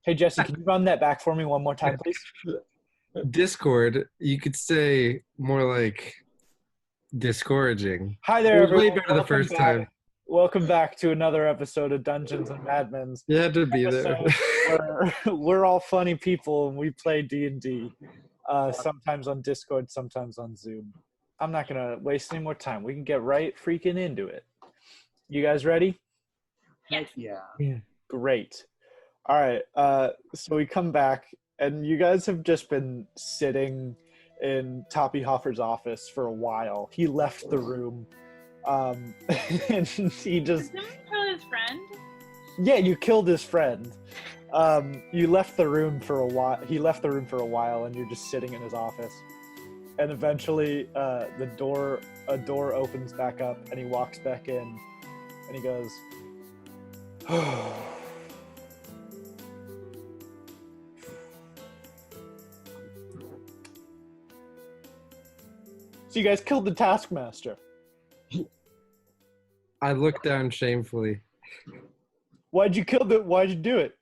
Hey, Jesse, can you run that back for me one more time, please? Discord, you could say more like discouraging. Hi It there, was way everyone. better the first time. Welcome back to another episode of Dungeons and Madmen's You had to be there. episode where we're all funny people and we play D&D, sometimes on Discord, sometimes on Zoom. I'm not going to waste any more time. We can get right freaking into it. You guys ready? Heck yeah. Great. All right, so we come back, and you guys have just been sitting in Toppy Hoffer's office for a while. He left the room, and he just... Did someone kill his friend? Yeah, you killed his friend. You left the room for a while. He left the room for a while, and you're just sitting in his office. And eventually, a door opens back up, and he walks back in, and he goes, So you guys killed the Taskmaster. I looked down shamefully. Why'd you do it?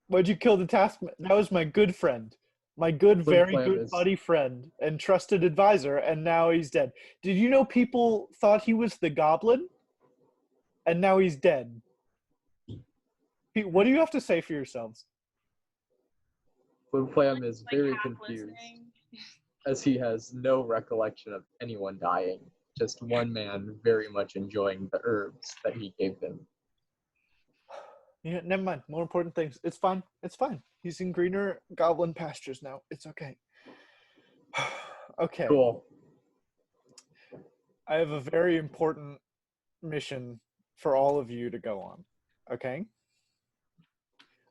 Why'd you kill the Taskmaster? That was my good friend. My good, very good buddy friend and trusted advisor, and now he's dead. Did you know people thought he was the Goblin? And now he's dead. What do you have to say for yourselves? Flam is very half confused, listening. as he has no recollection of anyone dying. Just one man very much enjoying the herbs that he gave them. Yeah, never mind. More important things. It's fine. It's fine. He's in greener goblin pastures now. It's okay. Okay. Cool. I have a very important mission for all of you to go on. Okay?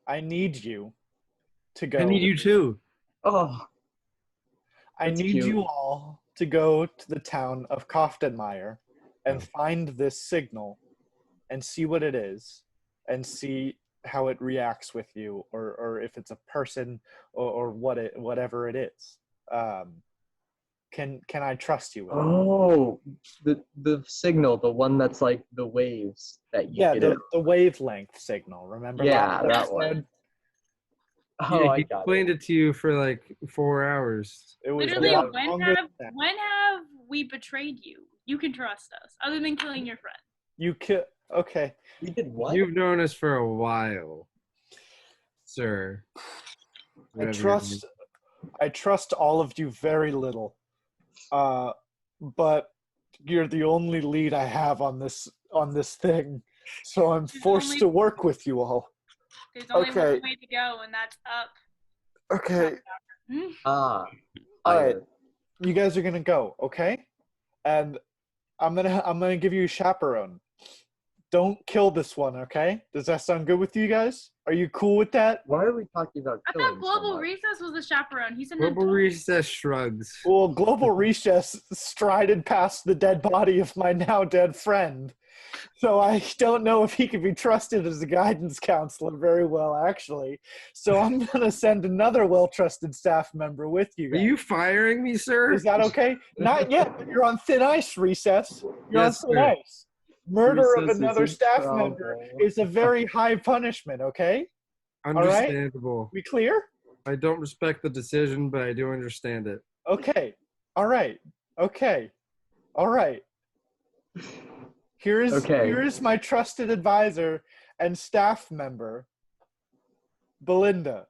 I need you to go. I need you too. Oh, I that's need cute. you all to go to the town of Koftenmeyer and find this signal and see what it is and see how it reacts with you, or if it's a person or whatever it is. Can I trust you? Oh, the signal, the one that's like the waves that you Yeah, get out. the wavelength signal. Remember? Yeah, last that one. episode? Oh, Yeah, I he got explained it to you for like 4 hours. It was Literally, a lot when longer have than that. we betrayed you? You can trust us, other than killing your friend. You could. Okay. We did what? You've known us for a while, sir. I trust all of you very little. But you're the only lead I have on this thing. So I'm forced to work with you all. There's only Okay. one way to go, and that's up. Okay. Ah, All right. fire. You guys are gonna go, okay? And I'm gonna give you a chaperone. Don't kill this one, okay? Does that sound good with you guys? Are you cool with that? Why are we talking about I killing thought Global someone? Recess was the chaperone. He's an Global adult. Recess shrugs. Well, Global Recess strided past the dead body of my now dead friend. So I don't know if he can be trusted as a guidance counselor very well, actually. So I'm going to send another well-trusted staff member with you Are guys. you firing me, sir? Is that okay? Not yet, but you're on thin ice, Recess. You're Yes, on thin sir. ice. Murder of Recess is another in staff trouble. member is a very high punishment, okay? Understandable. We clear? I don't respect the decision, but I do understand it. Okay. All right. Okay. All right. Here is my trusted advisor and staff member, Belinda.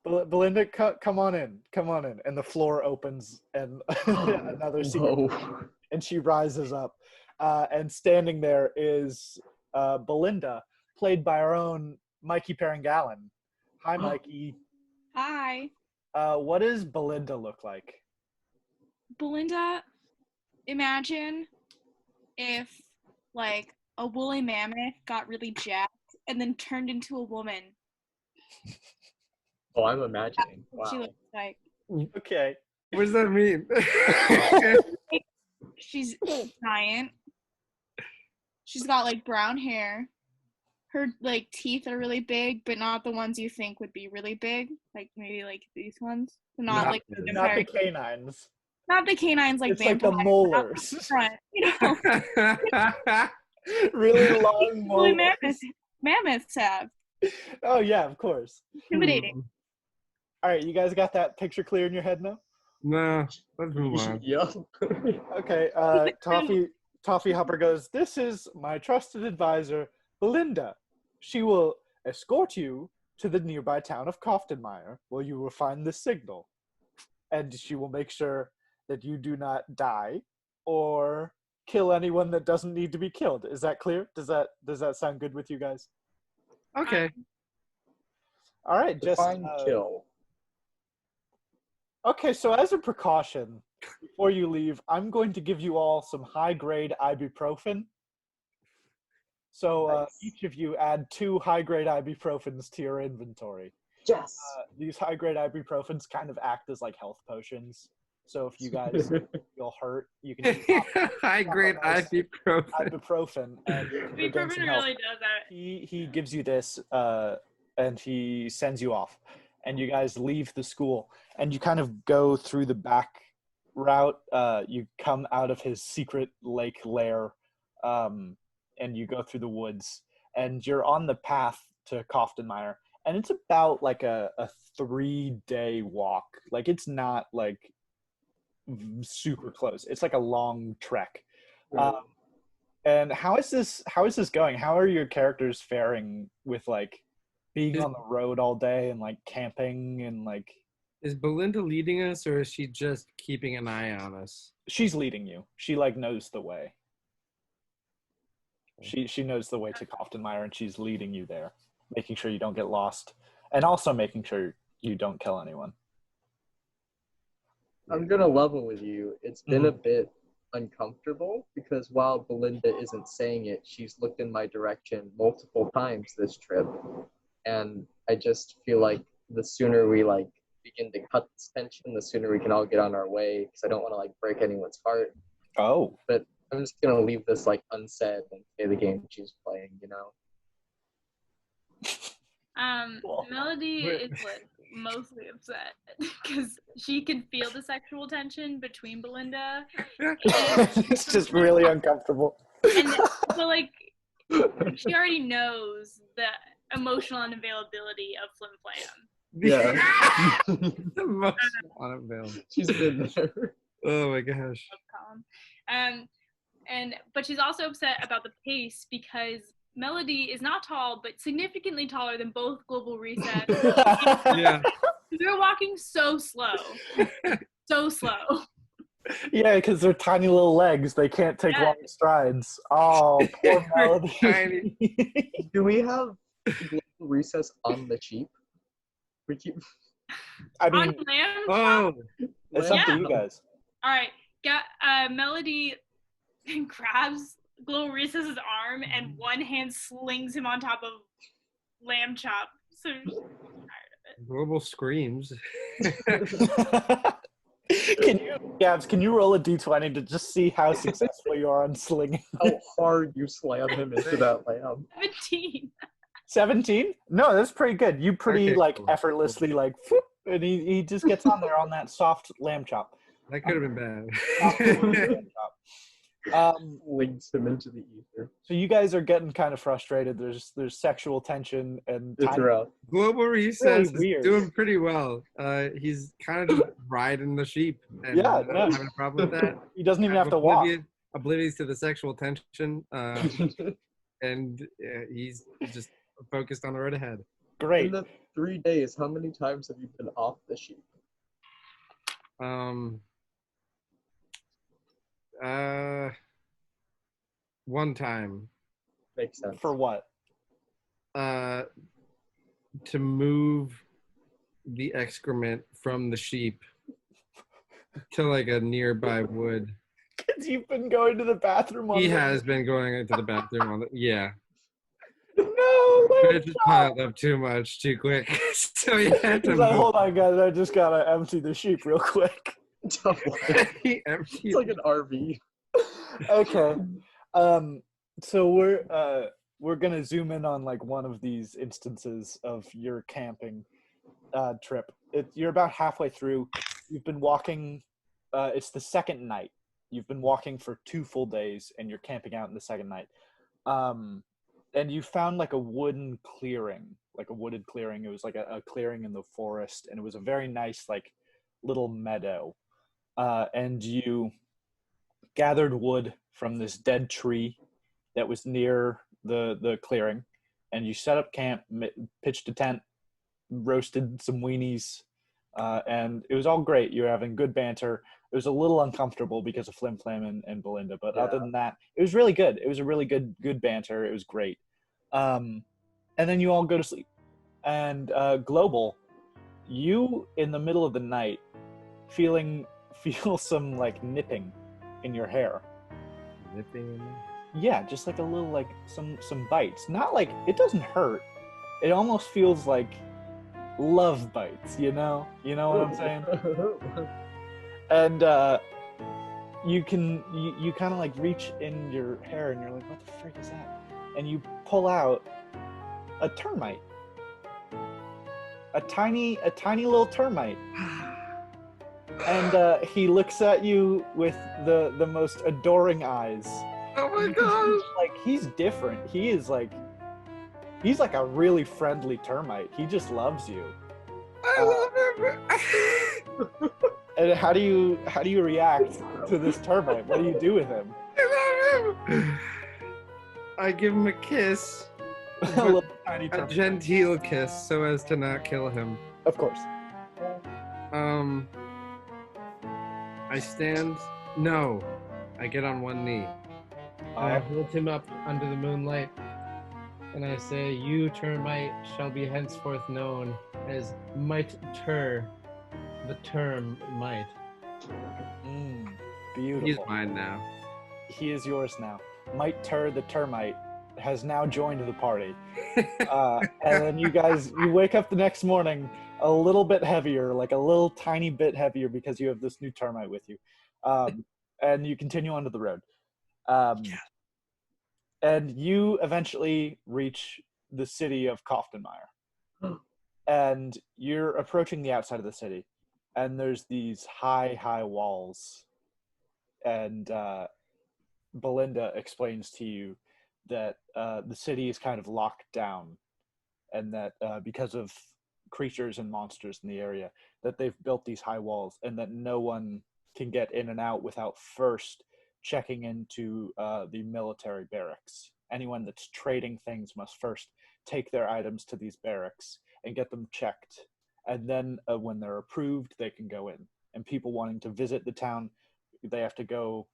Belinda, come on in. Come on in. And the floor opens, and another secret. Whoa. And she rises up. And standing there is Belinda, played by our own Mikey Parangallen. Hi, Mikey. Hi. What does Belinda look like? Belinda, imagine if, like, a woolly mammoth got really jacked and then turned into a woman. Oh, I'm imagining. What she Wow. looks like. Okay. What does that mean? She's giant. She's got, like, brown hair. Her, like, teeth are really big, but not the ones you think would be really big. Like, maybe, like, these ones. Not like the Not the vampire- canines. not the canines like It's like the vampires. molars. Not the front, you know. Really long Woolly molars. mammoths have. Oh yeah, of course. Intimidating. All right, you guys got that picture clear in your head now? No, let's move on. Yeah. Okay, Toffee Hopper goes, "This is my trusted advisor, Belinda. She will escort you to the nearby town of Coftonmire, where you will find the signal. And she will make sure that you do not die or kill anyone that doesn't need to be killed." Is that clear? Does that sound good with you guys? Okay. All right, just Define kill. okay, so as a precaution, before you leave, I'm going to give you all some high-grade ibuprofen. So Nice. each of you add 2 high-grade ibuprofens to your inventory. Yes. These high-grade ibuprofens kind of act as like health potions. So if you guys feel hurt, you can just High grade ibuprofen. ibuprofen and you'll gain Ibuprofen some health. really does that. He gives you this and he sends you off, and you guys leave the school and you kind of go through the back route. You come out of his secret lake lair, and you go through the woods, and you're on the path to Coftonmire, and it's about like a 3-day walk. Like it's not like super close. It's like a long trek. And how is this going? How are your characters faring with like being on the road all day and like camping and like? Is Belinda leading us, or is she just keeping an eye on us? She's leading you. She like knows the way. She knows the way to Coftonmire, and she's leading you there, making sure you don't get lost, and also making sure you don't kill anyone. I'm gonna level with you. It's been a bit uncomfortable because while Belinda isn't saying it, she's looked in my direction multiple times this trip, and I just feel like the sooner we like begin to cut this tension, the sooner we can all get on our way. Because I don't want to like break anyone's heart. Oh, But I'm just gonna leave this like unsaid and play the game she's playing. You know. Melody is like mostly upset because she can feel the sexual tension between Belinda. it's just really uncomfortable. And so like she already knows the emotional unavailability of Flim Flam. Yeah. The most unavailable. She's been there. Oh my gosh. But she's also upset about the pace because Melody is not tall, but significantly taller than both Global Reset. Yeah. They're walking so slow. So slow. Yeah, because they're tiny little legs. They can't take long strides. Oh, poor Melody. Tiny. Do we have Global Recess on the cheap? We keep. I mean, On Lamb Chop? Oh. it's up to you guys. All right. Melody grabs Global Recess's arm and one hand slings him on top of Lamb Chop. So she's tired of it. Global screams. Can you roll a d20 to just see how successful you are on slinging? How hard you slam him into that lamb. 17. 17? No, that's pretty good. You pretty Okay, like cool. effortlessly like, whoop, and he just gets on there on that soft lamb chop. That could have been Soft lamb bad. chop. Links him into the ether. So you guys are getting kind of frustrated. There's sexual tension and It's rough. Global Recess Really weird. is doing pretty well. He's kind of just riding the sheep. And Yeah, not no. having a problem with that. He doesn't even have to walk. Oblivious to the sexual tension. And he's just focused on the road ahead. Great. In the 3 days, how many times have you been off the sheep? One time. Makes sense. For what? To move the excrement from the sheep to like a nearby wood. Because you've been going to the bathroom on He the- has been going into the bathroom on the, yeah. No, But it just piled up too much too quick. So he had to He's like, move. hold on, guys. I just gotta empty the sheep real quick. He emptied. It's like an RV. Okay. So we're gonna zoom in on like one of these instances of your camping trip. You're about halfway through. You've been walking. It's the second night. You've been walking for 2 full days, and you're camping out in the second night. and you found like a wooden clearing, like a wooded clearing. It was like a clearing in the forest, and it was a very nice like little meadow. And you gathered wood from this dead tree that was near the clearing, and you set up camp, pitched a tent, roasted some weenies, and it was all great. You were having good banter. It was a little uncomfortable because of Flim Flam and Belinda, but other than that, it was really good. It was a really good banter. It was great. And then you all go to sleep. And Global, you in the middle of the night feel some like nipping in your hair. Nipping? Yeah, just like a little like some bites. Not like it doesn't hurt. It almost feels like love bites, you know what I'm saying? And you kind of like reach in your hair and you're like, what the frick is that? And you pull out a termite, a tiny little termite. And he looks at you with the most adoring eyes. Oh my gosh! Like he's different. He's like a really friendly termite. He just loves you. I love him. And how do you react to this termite? What do you do with him? I love him. I give him a kiss, A little tiny a termite. genteel kiss, so as to not kill him. Of course. I stand. No, I get on one knee. I hold him up under the moonlight, and I say, "You termite shall be henceforth known as Might Ter, the term might." Beautiful. He's mine now. He is yours now. Might Ter the termite has now joined the party. And then you wake up the next morning a little bit heavier, like a little tiny bit heavier because you have this new termite with you. And you continue onto the road. And you eventually reach the city of Koftenmeyer. And you're approaching the outside of the city. And there's these high walls. And Belinda explains to you that the city is kind of locked down, and that because of creatures and monsters in the area, that they've built these high walls, and that no one can get in and out without first checking into the military barracks. Anyone that's trading things must first take their items to these barracks and get them checked, and then when they're approved, they can go in. And people wanting to visit the town, they have to go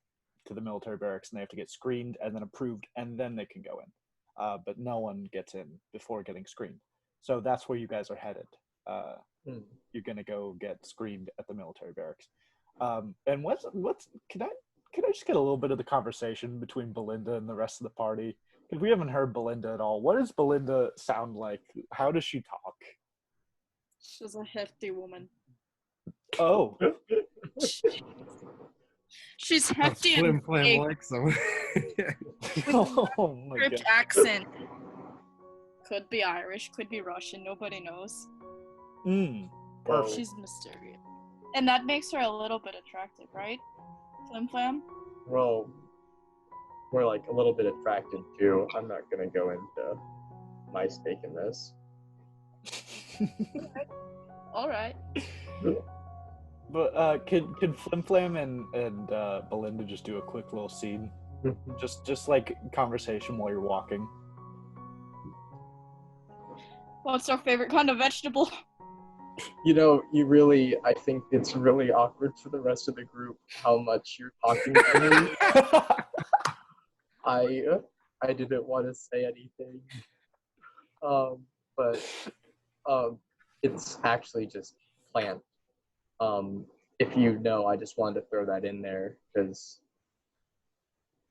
to the military barracks and they have to get screened and then approved, and then they can go in. But no one gets in before getting screened. So that's where you guys are headed. You're gonna go get screened at the military barracks. And what's can I just get a little bit of the conversation between Belinda and the rest of the party? Because we haven't heard Belinda at all. What does Belinda sound like? How does she talk? She's a hefty woman. Oh. She's hefty Flim and Flam big. likes him. Oh my Strict god. accent. Could be Irish, could be Russian, nobody knows. Perfect. She's mysterious. And that makes her a little bit attractive, right? Flim Flam? Well, we're like a little bit attracted too. I'm not gonna go into my stake in this. Alright. But could Flim Flam and Belinda just do a quick little scene? just like conversation while you're walking. What's our favorite kind of vegetable? You know, I think it's really awkward for the rest of the group how much you're talking to me. I didn't want to say anything. But it's actually just plant. If you know, I just wanted to throw that in there because,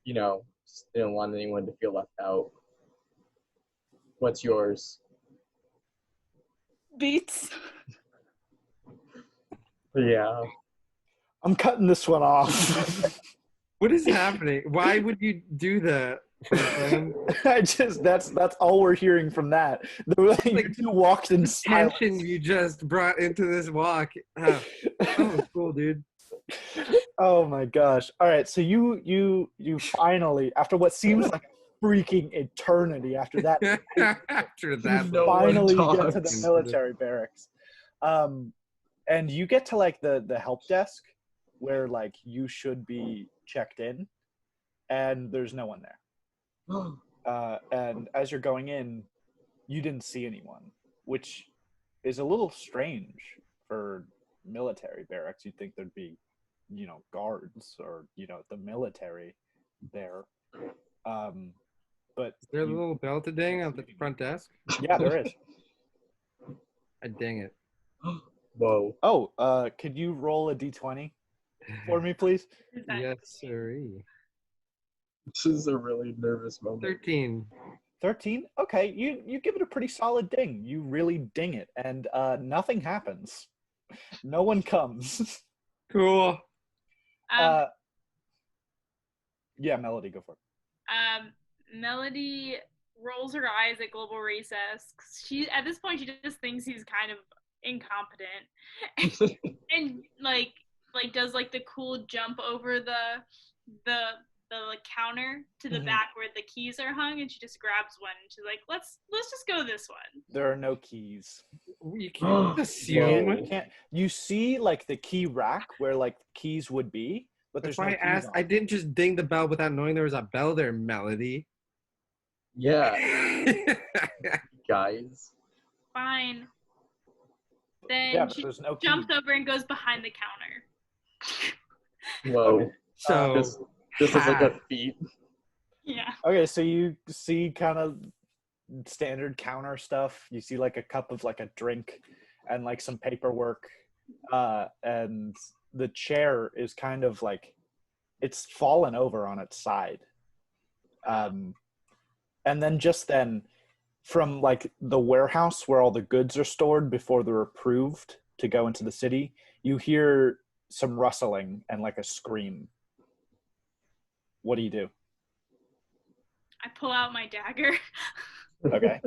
just didn't want anyone to feel left out. What's yours? Beets. Yeah. I'm cutting this one off. What is happening? Why would you do that? That's all we're hearing from that. You two walked in silence. Tension you just brought into this walk. That was cool, dude. Oh my gosh. All right, so you finally, after what seems like freaking eternity after that. After that, No one Finally get to talks. the military barracks. And you get to like the help desk where like you should be checked in, and there's no one there. And as you're going in, you didn't see anyone, which is a little strange for military barracks. You'd think there'd be, guards or, the military there. But is there a little bell to ding at the front desk? yeah, there is. I ding it. Whoa. Oh, could you roll a d20 for me, please? Yes, sirree. This is a really nervous moment. 13. 13? Okay, you give it a pretty solid ding. You really ding it, and nothing happens. No one comes. Cool. Yeah, Melody, go for it. Melody rolls her eyes at Global Recess. At this point, she just thinks he's kind of incompetent, and like does like the cool jump over the like, counter to the back where the keys are hung, and she just grabs one and she's like, let's just go this one. There are no keys. You can't assume. You can't. You see like the key rack where like keys would be, but there's If no I keys asked, on I it. didn't just ding the bell without knowing there was a bell there, Melody. Yeah, guys. Fine. Then Yeah, but she there's no jumps keys. over and goes behind the counter. Whoa. So This is like a feat. Yeah. Okay, so you see kind of standard counter stuff. You see like a cup of like a drink and like some paperwork. And the chair is kind of like it's fallen over on its side. And then just then from like the warehouse where all the goods are stored before they're approved to go into the city, you hear some rustling and like a scream. What do you do? I pull out my dagger. Okay.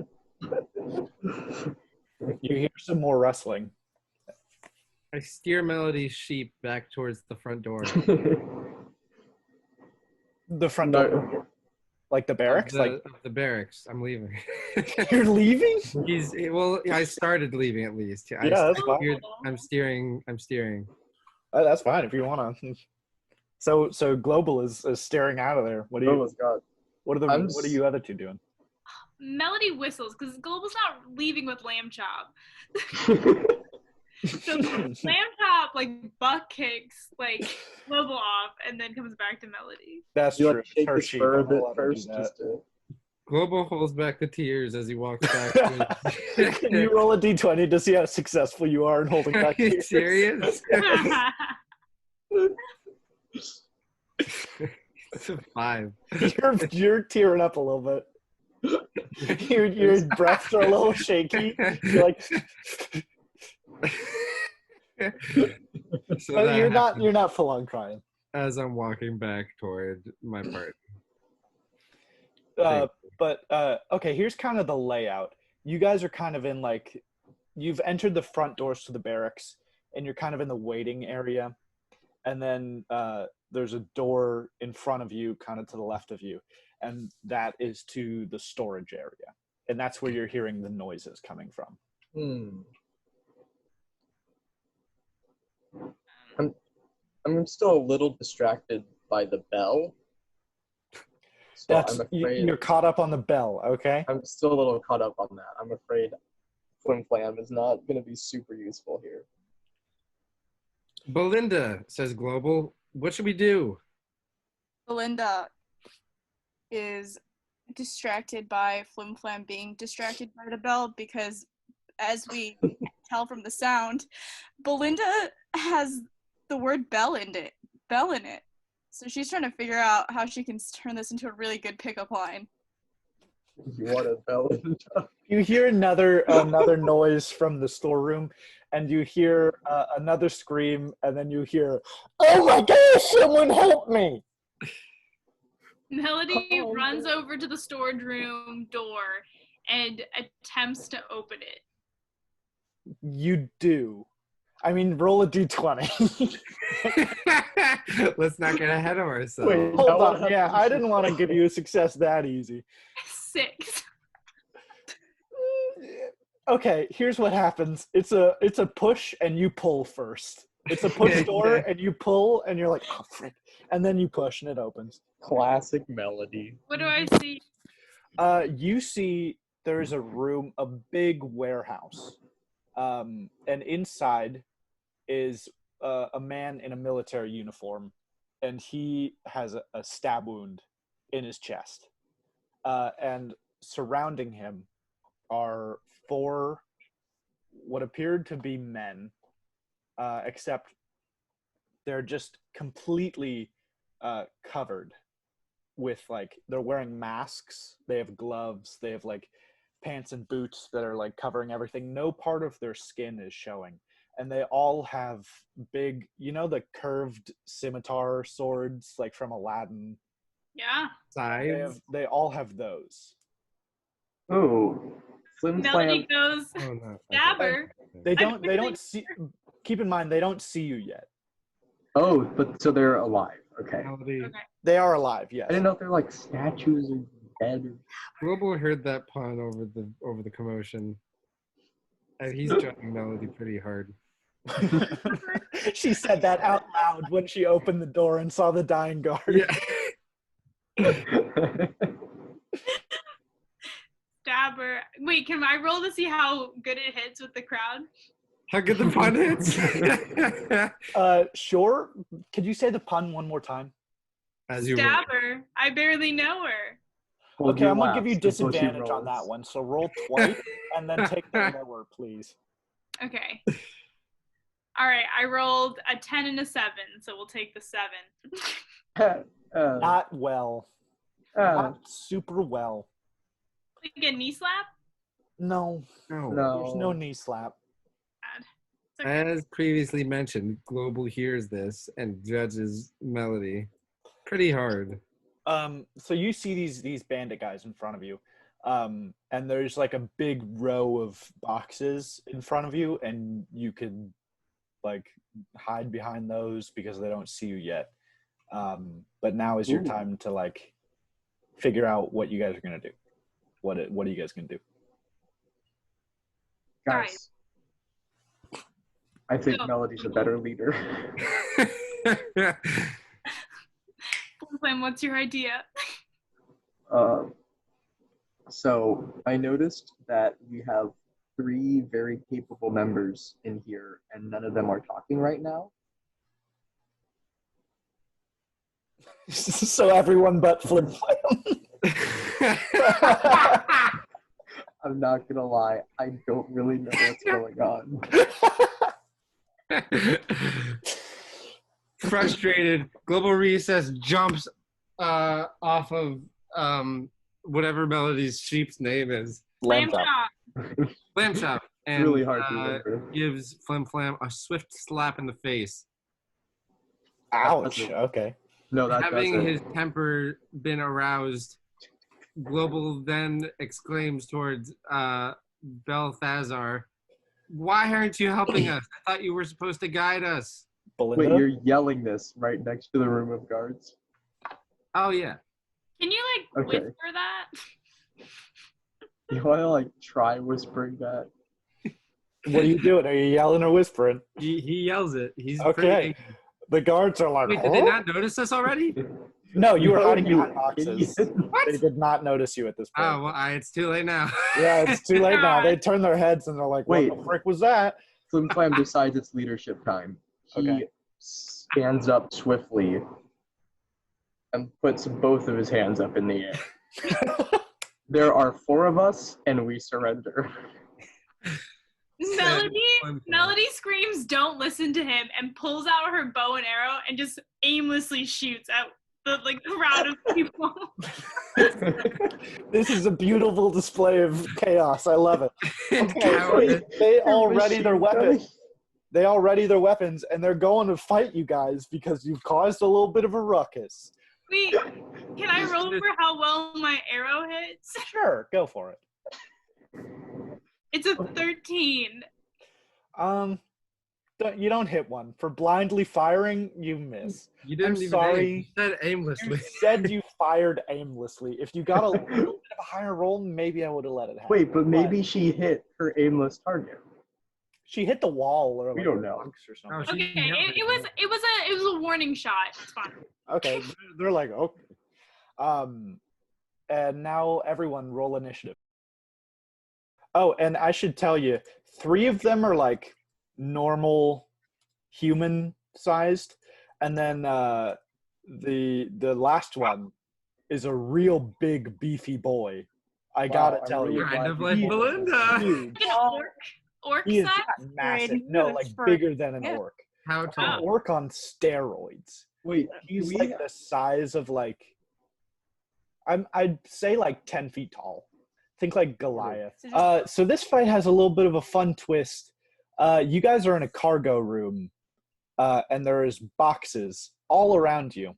You hear some more rustling. I steer Melody's sheep back towards the front door. The front door, like the barracks, Of the barracks. I'm leaving. you're leaving. I started leaving at least. Yeah, that's fine. I'm steering. That's fine if you want to. So Global is staring out of there. What do Oh you? my god. What are you other two doing? Melody whistles because Global's not leaving with Lamb Chop. So Lamb Chop like butt kicks like Global off and then comes back to Melody. That's You true. like shake Her the sheep. spur a I'll bit let her do first, that. just to... Global holds back the tears as he walks back. Can you roll a d20 to see how successful you are in holding Are back? you tears? serious? It's a 5. You're tearing up a little bit. Your breaths are a little shaky. You're like, So but that you're happens not full on crying. as I'm walking back toward my part. Okay, here's kind of the layout. You guys are kind of in like, you've entered the front doors to the barracks, and you're kind of in the waiting area. And then there's a door in front of you, kind of to the left of you, and that is to the storage area. And that's where you're hearing the noises coming from. I'm still a little distracted by the bell. So I'm afraid You're caught up on the bell, okay? I'm still a little caught up on that. I'm afraid Flim Flam is not going to be super useful here. Belinda, says Global, what should we do? Belinda is distracted by Flim Flam being distracted by the bell because, as we tell from the sound, Belinda has the word bell in it. So she's trying to figure out how she can turn this into a really good pickup line. You want a bell? You hear another noise from the storeroom, and you hear another scream, and then you hear, "Oh my gosh, someone help me!" Melody runs over to the storage room door and attempts to open it. You do. I mean, roll a d20. Let's not get ahead of ourselves. Wait. Hold No, on. Yeah, I didn't want to give you a success that easy. 6. Okay, here's what happens. It's a push and you pull first. It's a push door and you pull and you're like, oh frick. And then you push and it opens. Classic Melody. What do I see? You see there's a room, a big warehouse. And inside is a man in a military uniform, and he has a stab wound in his chest. And surrounding him are 4 what appeared to be men, except they're just completely covered with, like, they're wearing masks, they have gloves, they have like pants and boots that are like covering everything. No part of their skin is showing. And they all have big, the curved scimitar swords like from Aladdin. Yeah. Sides. They all have those. Oh, Flim Melody Flam. goes, Oh, no. Dabber. They don't see. Keep in mind, they don't see you yet. Oh, but so they're alive. Okay. Melody. Okay. They are alive, yes. I didn't know if they're like statues or dead. Global heard that pun over the commotion, and he's judging Melody pretty hard. She said that out loud when she opened the door and saw the dying guard. Yeah. Dabber. Wait, can I roll to see how good it hits with the crowd? How good the pun hits? Sure. Could you say the pun one more time? As you Dabber. I barely know her. Hold Okay, your I'm gonna give you laughs until she disadvantage on rolls. that one. So roll twice and then take the lower, please. Okay. All right, I rolled a 10 and a 7, so we'll take the 7. Not well. Not super well. Like a knee slap? No. No. There's no knee slap. Bad. It's okay. As previously mentioned, Global hears this and judges Melody pretty hard. So you see these bandit guys in front of you. And there's like a big row of boxes in front of you, and you could like hide behind those because they don't see you yet. But now is your time to like figure out what you guys are gonna do. What are you guys gonna do? Guys, I think So- Melody's a better leader. Flynn, what's your idea? So I noticed that we have 3 very capable members in here, and none of them are talking right now. So everyone but Flim Flam. I'm not gonna lie, I don't really know what's going on. Frustrated, Global Recess jumps off of whatever Melody's sheep's name is. Lamb Chop. chop. Lamb chop. And Really hard to remember. gives Flim Flam a swift slap in the face. Ouch. Okay. No, that Having doesn't. his temper been aroused, Global then exclaims towards Balthazar, "Why aren't you helping us? I thought you were supposed to guide us." Belinda? Wait, you're yelling this right next to the room of guards? Oh, yeah. Can you like Okay. whisper that? You wanna like try whispering that? What are you doing? Are you yelling or whispering? He yells it. He's Okay. pretty... The guards are like, Wait, did they not notice us already? No, you were No, hiding you behind boxes. idiot. They did not notice you at this point. Oh, well, it's too late now. Yeah, it's too late now. They turn their heads and they're like, what Wait. the frick was that? Flim Flam decides it's leadership time. He Okay. stands up swiftly and puts both of his hands up in the air. There are 4 of us, and we surrender. Melody screams, "Don't listen to him," and pulls out her bow and arrow and just aimlessly shoots at the crowd of people. This is a beautiful display of chaos. I love it. Okay, Coward. they all ready their Machine weapons. gun. They all ready their weapons, and they're going to fight you guys because you've caused a little bit of a ruckus. Wait, can I roll for how well my arrow hits? Sure, go for it. It's a 13. You don't hit one. For blindly firing, you miss. You didn't I'm even sorry. aim. You said aimlessly. You said you fired aimlessly. If you got a little bit of a higher roll, maybe I would have let it happen. Wait, but maybe she hit her aimless target. She hit the wall or We like don't a know. box or No, something. she Okay, nailed it was a warning shot. It's fine. Okay, they're like, okay. And now everyone roll initiative. Oh, and I should tell you, 3 of them are like normal human sized, and then the last one is a real big beefy boy. I gotta tell you, Kind of like he is Belinda. huge. Like an orc He is size? not massive. Great. No, like For- bigger than an yeah. orc. How An tall? orc on steroids. Wait, He's like the size of like I'd say like 10 feet tall. Think like Goliath. So this fight has a little bit of a fun twist. You guys are in a cargo room, and there's boxes all around you.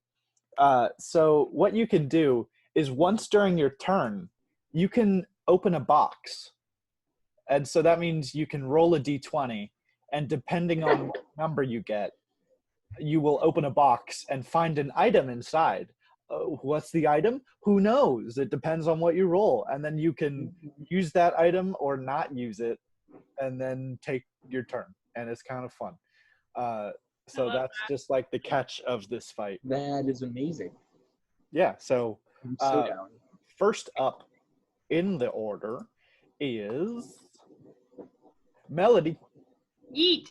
So what you can do is once during your turn, you can open a box. And so that means you can roll a d20, and depending on what number you get, you will open a box and find an item inside. What's the item? Who knows? It depends on what you roll. And then you can use that item or not use it and then take your turn. And it's kind of fun. So that's just like the catch of this fight. That is amazing. Yeah, so I'm so down. first up in the order is Melody. Yeet.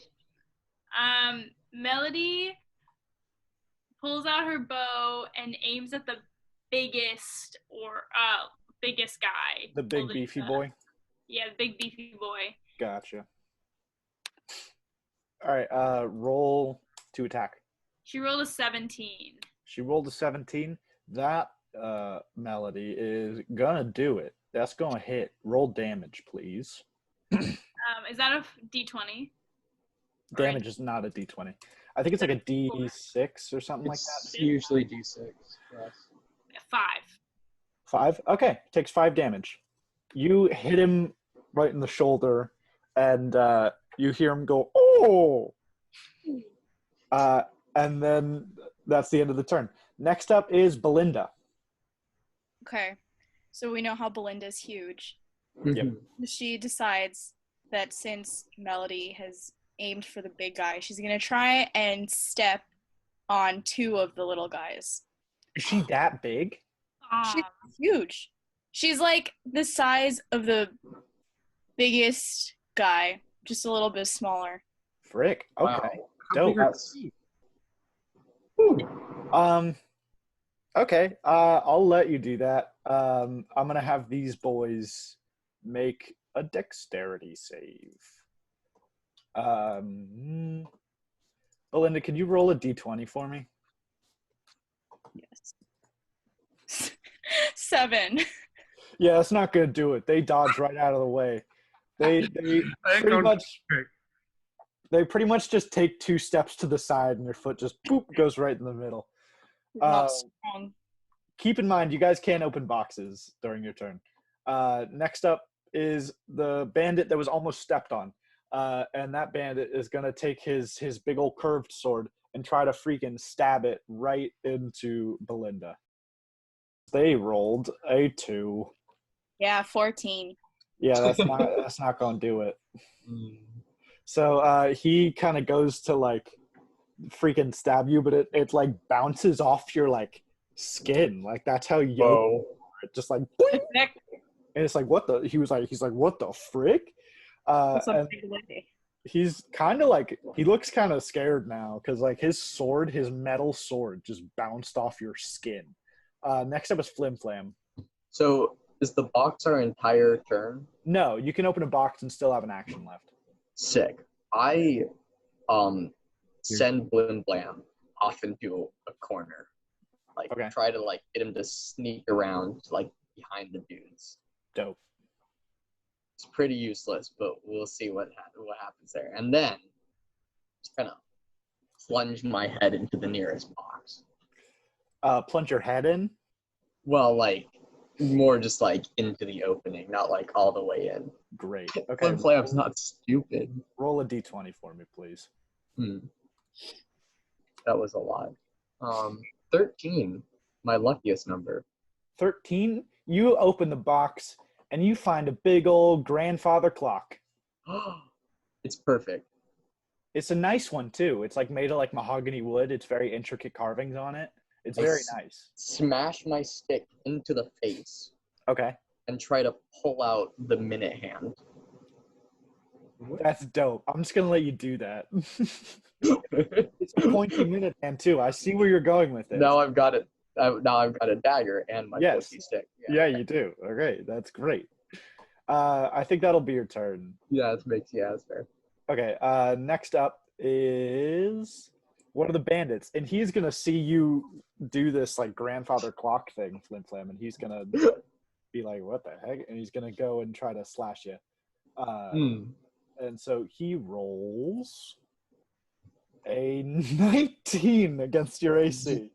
Melody pulls out her bow and aims at the biggest guy. The big beefy boy? Yeah, the big beefy boy. Gotcha. All right, roll to attack. She rolled a 17. She rolled a 17. That Melody is gonna do it. That's gonna hit. Roll damage, please. Is that a D20? Damage is not a D20. I think it's like a D6 or something like that. It's usually D6. Yes. 5. 5? Okay, takes 5 damage. You hit him right in the shoulder, and you hear him go, oh! And then that's the end of the turn. Next up is Belinda. Okay, so we know how Belinda's huge. Yep. She decides that since Melody has aimed for the big guy, she's gonna try and step on 2 of the little guys. Is she that big? She's huge. She's like the size of the biggest guy, just a little bit smaller. Frick. Okay. Wow. Dope. Okay. I'll let you do that. I'm gonna have these boys make a dexterity save. Belinda, can you roll a d20 for me? Yes. 7. Yeah, that's not gonna do it. They dodge right out of the way. They pretty much just take 2 steps to the side, and your foot just boop goes right in the middle. Not strong. Keep in mind, you guys can't open boxes during your turn. Next up is the bandit that was almost stepped on. And that bandit is going to take his big old curved sword and try to freaking stab it right into Belinda. They rolled a 2. Yeah, 14. Yeah, that's not going to do it. So he kind of goes to like freaking stab you, but it like bounces off your like skin. Like that's how you just like boing! And it's like what the he's like what the frick? And he's kind of like he looks kind of scared now because like his metal sword just bounced off your skin. Next up is Flim Flam. So is the box our entire turn? No, you can open a box and still have an action left. Sick. I send Blim Blam off into a corner. Like try to like get him to sneak around like behind the dudes. Dope. It's pretty useless, but we'll see what happens there. And then just kind of plunge my head into the nearest box. Plunge your head in? Well, like more just like into the opening, not like all the way in. Great. Okay. Flim Flam's not stupid. Roll a d20 for me, please. That was a lot. 13, my luckiest number. 13, you open the box and you find a big old grandfather clock. It's perfect. It's a nice one too. It's like made of like mahogany wood. It's very intricate carvings on it. It's very nice. Smash my stick into the face. Okay. And try to pull out the minute hand. That's dope. I'm just gonna let you do that. It's a pointy minute hand too. I see where you're going with it. Now I've got it. Now I've got a dagger and my pointy stick. Yeah, you do. Okay, that's great. I think that'll be your turn. Yeah, that's fair. Okay. Next up is one of the bandits, and he's gonna see you do this like grandfather clock thing, Flim Flam, and he's gonna be like, "What the heck?" And he's gonna go and try to slash you. And so he rolls a 19 against your AC.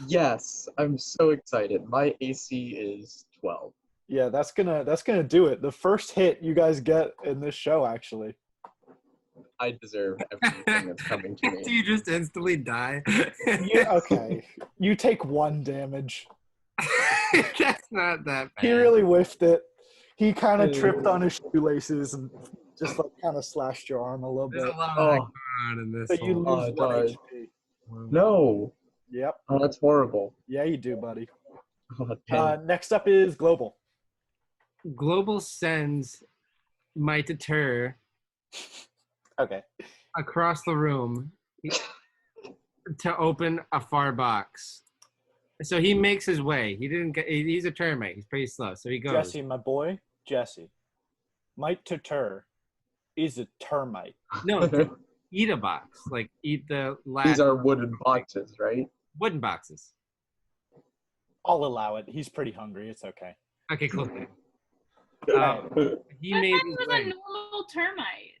Yes, I'm so excited. My AC is 12. Yeah, that's gonna do it. The first hit you guys get in this show, actually. I deserve everything that's coming to me. Do you just instantly die? Yeah, okay. You take 1 damage. That's not that bad. He really whiffed it. He kind of tripped on his shoelaces and just like kind of slashed your arm a little bit. There's a lot of that going on in this. So you lose 1 HP. No. Yep. Oh, that's horrible. Yeah, you do, buddy. Oh, next up is Global. Global sends my tutor Okay. across the room to open a far box. So he makes his way. He's a termite. He's pretty slow. So he goes. Jesse, my boy, Jesse. Mike Tutor is a termite. No, eat a box. Like eat the last. These are wooden boxes, right? Wooden boxes. I'll allow it. He's pretty hungry. It's okay. Okay, cool. He I made thought he his was way. a normal termite.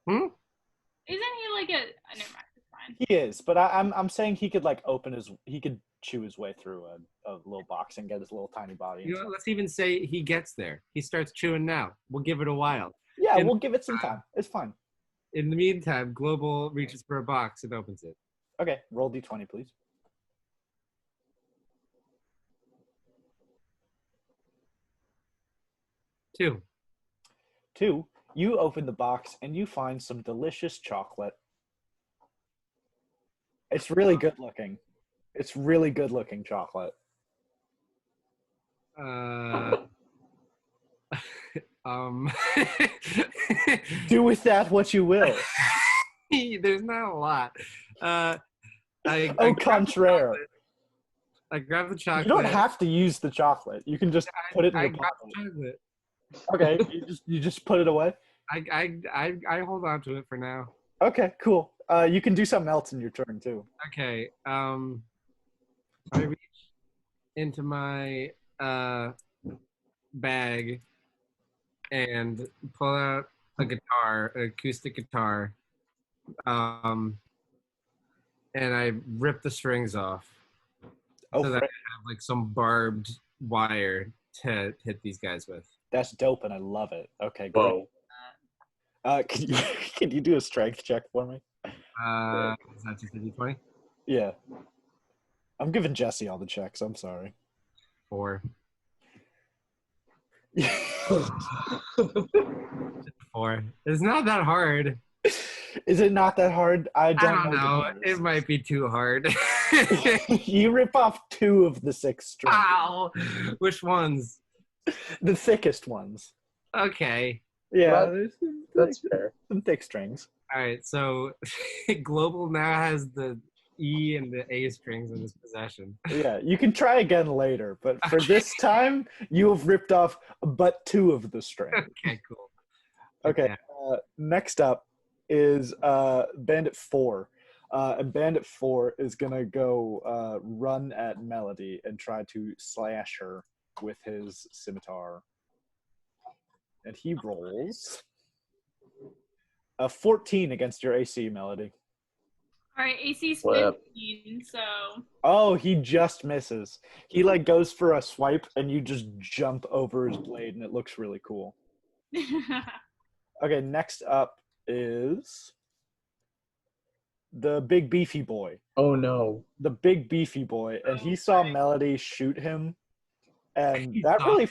Hmm? Isn't he like a? Never mind. It's fine. He is, but I'm saying he could like he could chew his way through a little box and get his little tiny body. You know, let's even say he gets there. He starts chewing now. We'll give it a while. Yeah, we'll give it some time. It's fine. In the meantime, Global reaches for a box and opens it. Okay, roll d20, please. Two. 2, you open the box and you find some delicious chocolate. It's really good looking. It's really good looking chocolate. Do with that what you will. There's not a lot. Contraire. I grab the chocolate. You don't have to use the chocolate. You can just put it in your pocket. Chocolate. Okay, you just put it away. I hold on to it for now. Okay, cool. You can do something else in your turn too. Okay. I reach into my bag and pull out a guitar, an acoustic guitar, and I rip the strings off so that I have like some barbed wire to hit these guys with. That's dope, and I love it. Okay, great. Whoa. Can you do a strength check for me? Is that just a d20? Yeah. I'm giving Jesse all the checks. I'm sorry. 4. 4. It's not that hard. Is it not that hard? I don't know. It might be too hard. You rip off 2 of the 6 strings. Ow! Which ones? The thickest ones. Okay. Yeah, That's fair. Some thick strings. All right. So Global now has the E and the A strings in his possession. Yeah, you can try again later, but for this time, you have ripped off but 2 of the strings. Okay, cool. Okay, next up is Bandit 4. And Bandit 4 is going to go run at Melody and try to slash her with his scimitar. And he rolls a 14 against your AC, Melody. All right, AC's Flip. 15, so. Oh, he just misses. He like goes for a swipe, and you just jump over his blade, and it looks really cool. Okay, next up is the big beefy boy. Oh no. The big beefy boy, and he saw Melody shoot him, and He that saw really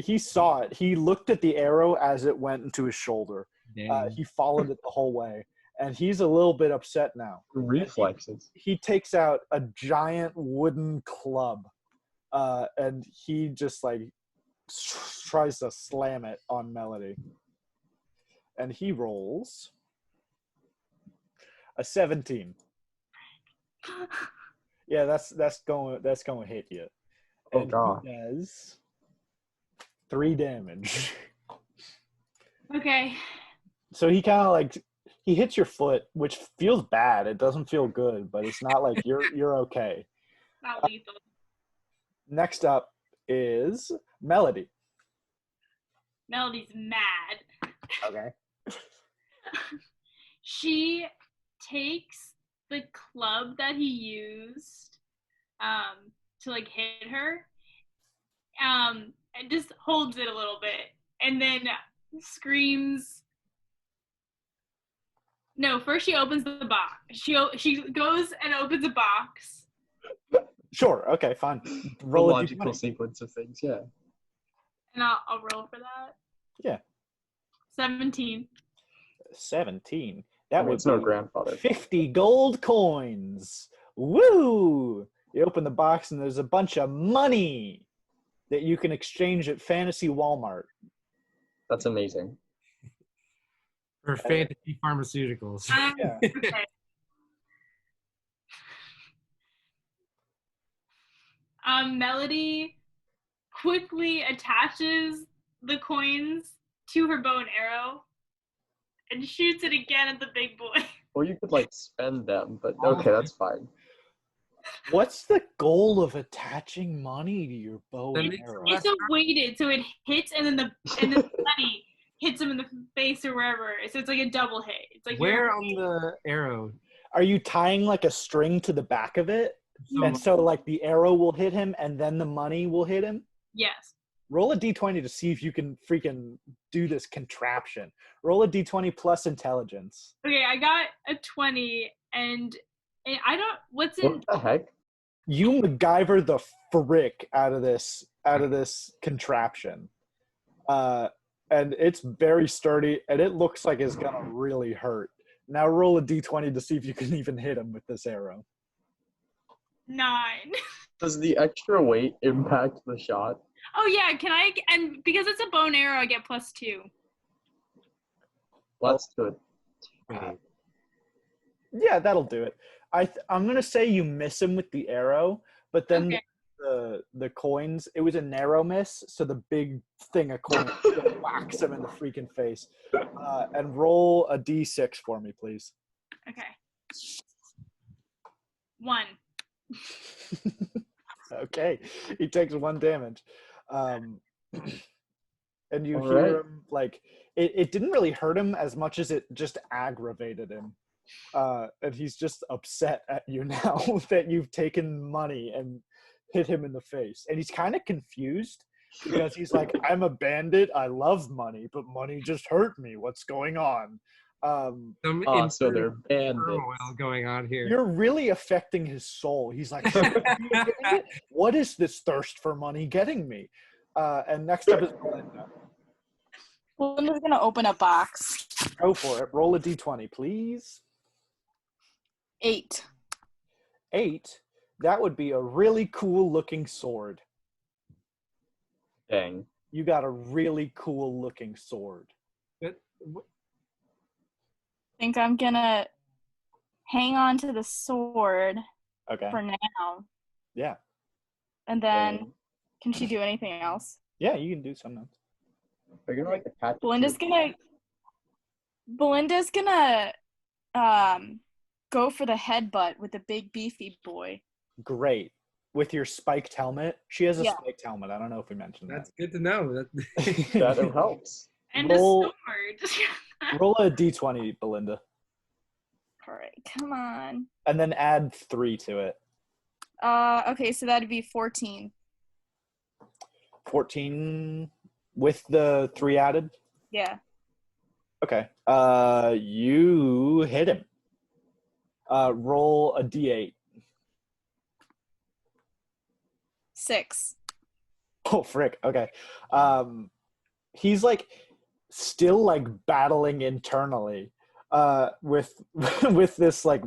he saw it. He looked at the arrow as it went into his shoulder. Dang. He followed it the whole way, and he's a little bit upset now. Reflexes. He takes out a giant wooden club, and he just like tries to slam it on Melody, and he rolls a 17. Yeah, that's going to hit you. Oh And god. he does 3 damage. Okay. So he kind of like he hits your foot, which feels bad. It doesn't feel good, but it's not like you're okay. Not lethal. Next up is Melody. Melody's mad. Okay. She takes the club that he used to like hit her, and just holds it a little bit, and then screams. No, first she opens the box. She goes and opens a box. Sure. Okay. Fine. The Roll a logical d20. sequence of things, yeah. And I'll roll for that. Yeah. 17. 17. I That mean, would it's no be grandfather. 50 gold coins. Woo! You open the box and there's a bunch of money that you can exchange at Fantasy Walmart. That's amazing. For fantasy pharmaceuticals. Yeah. Okay. Melody quickly attaches the coins to her bow and arrow and shoots it again at the big boy. Or you could like spend them, but okay, that's fine. What's the goal of attaching money to your bow That and makes it arrow? less- It's a weighted, so it hits and then the money hits him in the face or wherever. So it's like a double hit. It's like Where on the arrow? Are you tying like a string to the back of it? And so like the arrow will hit him and then the money will hit him? Yes. Roll a d20 to see if you can freaking do this contraption. Roll a d20 plus intelligence. Okay, I got a 20 and I don't what's in What the heck? You MacGyver the frick out of this contraption. And it's very sturdy and it looks like it's gonna really hurt. Now roll a d20 to see if you can even hit him with this arrow. 9. Does the extra weight impact the shot? Oh yeah, can I and because it's a bow and arrow I get +2. Let's do it. Yeah, that'll do it. I'm gonna say you miss him with the arrow, but then Okay. the coins, it was a narrow miss, so the big thing of coins whacks him in the freaking face. And roll a d6 for me, please. Okay. 1. Okay, he takes 1 damage. And you All hear right. him like it didn't really hurt him as much as it just aggravated him. And he's just upset at you now that you've taken money and hit him in the face. And he's kind of confused because he's like, I'm a bandit, I love money, but money just hurt me. What's going on? Some So they're internal bandits. turmoil going on here. You're really affecting his soul. He's like, what is this thirst for money getting me? And next up is Belinda. Belinda's gonna open a box. Go for it. Roll a d20, please. 8. 8. That would be a really cool looking sword. Dang. You got a really cool looking sword. But- I think I'm gonna hang on to the sword Okay. for now. Yeah. And then, can she do anything else? Yeah, you can do something. They're gonna like attach. Belinda's gonna go for the headbutt with the big beefy boy. Great. With your spiked helmet. She has a Yeah. spiked helmet. I don't know if we mentioned That's good to know. That helps. And Roll- a sword. Roll a d20, Belinda. Alright, come on. And then add 3 to it. Okay, so that'd be 14. 14 with the 3 added? Yeah. Okay. You hit him. Roll a d8. 6. Oh, frick. Okay. He's like still like battling internally with with this like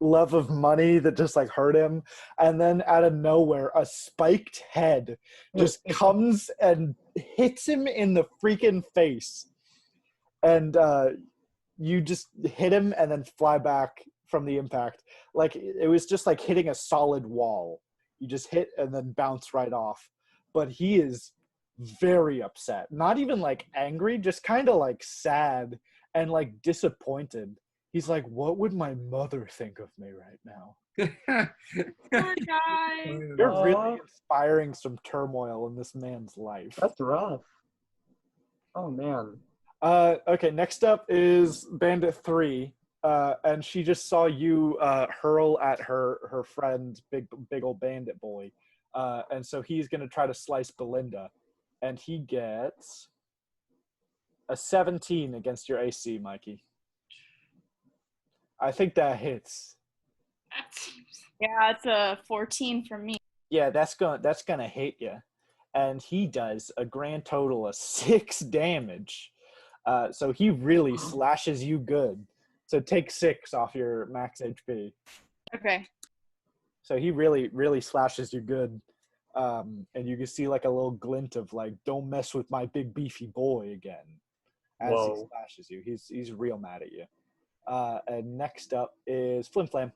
love of money that just like hurt him, and then out of nowhere a spiked head just comes and hits him in the freaking face, and you just hit him and then fly back from the impact. Like it was just like hitting a solid wall. You just hit and then bounce right off. But he is very upset. Not even like angry, just kind of like sad and like disappointed. He's like, what would my mother think of me right now? Poor guy. You're really inspiring some turmoil in this man's life. That's rough. Oh, man. Okay, next up is Bandit 3. And she just saw you hurl at her friend, big old bandit boy. And so he's going to try to slice Belinda. And he gets a 17 against your AC, Mikey. I think that hits. That seems... Yeah, it's a 14 for me. Yeah, that's gonna hit you. And he does a grand total of 6 damage. So he really slashes you good. So take 6 off your max HP. Okay. So he really, really slashes you good. And you can see like a little glint of like, don't mess with my big beefy boy again. As he slashes you. He's real mad at you. And next up is Flim Flam.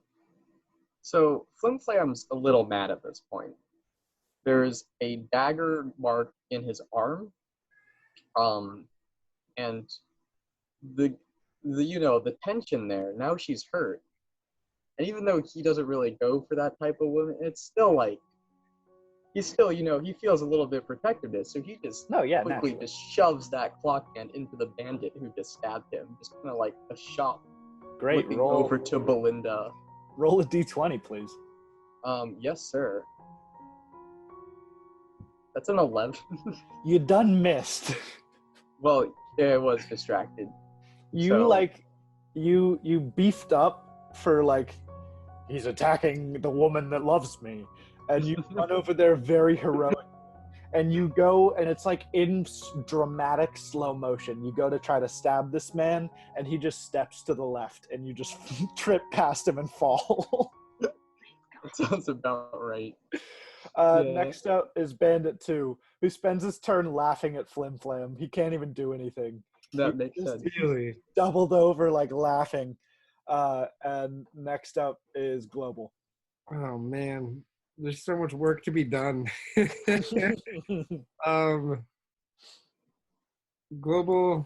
So Flim Flam's a little mad at this point. There's a dagger mark in his arm. And the the tension there, now she's hurt. And even though he doesn't really go for that type of woman, it's still like, he feels a little bit protectiveness, so he just quickly just shoves that clock hand into the bandit who just stabbed him, just kind of like a shot. Great, looking roll over to Belinda. Roll a d20, please. Yes, sir. That's an 11. You done missed. Well, yeah, I was distracted. You beefed up for like, he's attacking the woman that loves me. And you run over there very heroic. And you go, and it's like in dramatic slow motion. You go to try to stab this man, and he just steps to the left, and you just trip past him and fall. That sounds about right. Next up is Bandit 2, who spends his turn laughing at Flim Flam. He can't even do anything. That makes sense. Really? Doubled over, like laughing. And next up is Global. Oh, man. There's so much work to be done. Global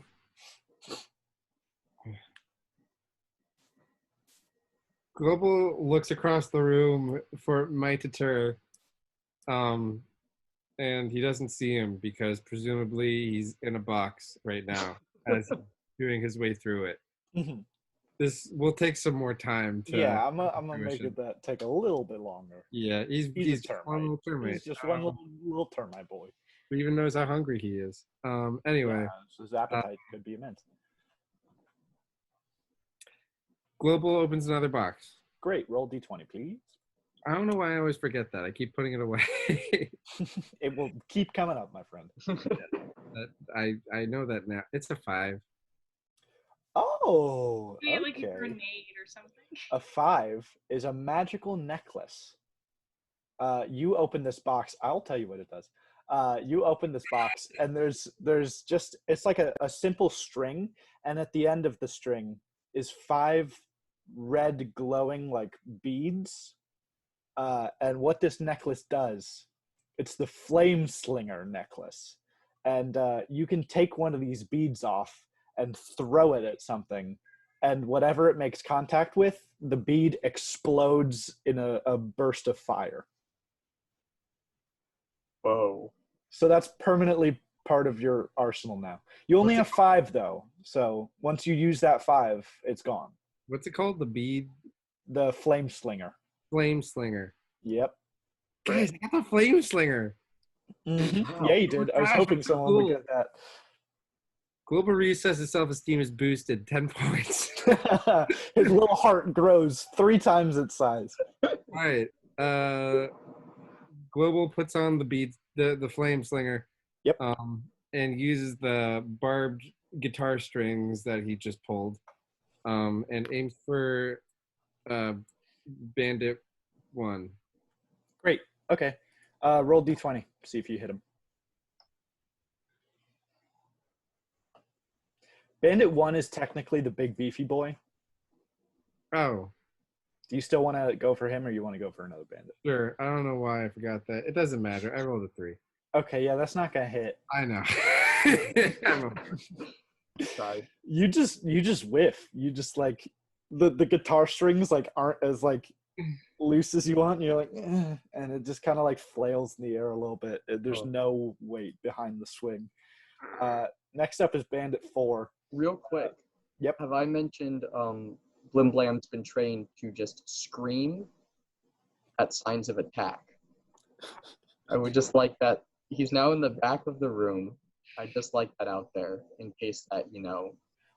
looks across the room for Maitatur, and he doesn't see him because presumably he's in a box right now as he's doing his way through it. This will take some more time to... Yeah, I'm gonna make it that take a little bit longer. Yeah, he's a termite. one little termite. He's just one little termite boy. Who even knows how hungry he is. Anyway. Yeah, so his appetite could be immense. Global opens another box. Great, roll d20, please. I don't know why I always forget that. I keep putting it away. It will keep coming up, my friend. I know that now. It's a 5. Oh, Maybe okay. like a grenade or something. A 5 is a magical necklace. You open this box. I'll tell you what it does. You open this box, and there's just, it's like a simple string, and at the end of the string is 5 red glowing like beads. And what this necklace does, it's the Flame Slinger necklace. And you can take one of these beads off and throw it at something, and whatever it makes contact with, the bead explodes in a burst of fire. Whoa. So that's permanently part of your arsenal now. You only have 5 though, so once you use that 5, it's gone. What's it called? The bead? The Flame Slinger. Flame Slinger. Yep. Guys, I got the Flame Slinger. Mm-hmm. Yeah, you did. I was hoping someone would get that. Global Recess's self-esteem is boosted 10 points. His little heart grows 3 times its size. All right. Global puts on the beat, the flame slinger. Yep. And uses the barbed guitar strings that he just pulled. And aims for Bandit 1. Great. Okay. Roll d20. See if you hit him. Bandit 1 is technically the big beefy boy. Oh. Do you still want to go for him, or you want to go for another bandit? Sure. I don't know why I forgot that. It doesn't matter. I rolled a 3. Okay, yeah, that's not gonna hit. I know. You just whiff. You just like the guitar strings like aren't as like loose as you want, and you're like, eh, and it just kind of like flails in the air a little bit. There's no weight behind the swing. Next up is Bandit 4. Real quick. Yep. Have I mentioned Blim Blam's been trained to just scream at signs of attack? I would just like that. He's now in the back of the room. I just like that out there in case that,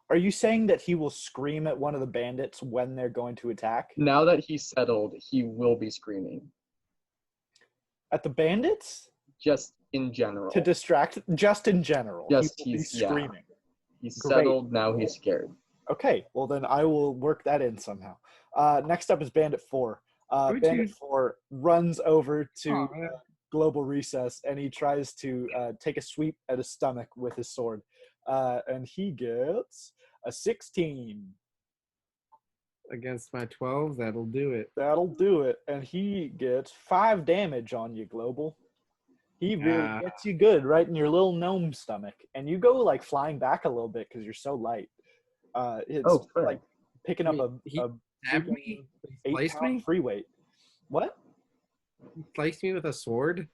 Are you saying that he will scream at one of the bandits when they're going to attack? Now that he's settled, he will be screaming. At the bandits? Just in general. To distract, just in general. Just he's screaming. Yeah. He's settled, now he's scared. Okay, well then I will work that in somehow. Next up is Bandit 4. Bandit 4 runs over to Global Recess, and he tries to take a sweep at his stomach with his sword. And he gets a 16. Against my 12, that'll do it. That'll do it. And he gets 5 damage on you, Global. He really gets you good right in your little gnome stomach. And you go like flying back a little bit because you're so light. It's like picking up a 8-pound free weight. What? He sliced me with a sword?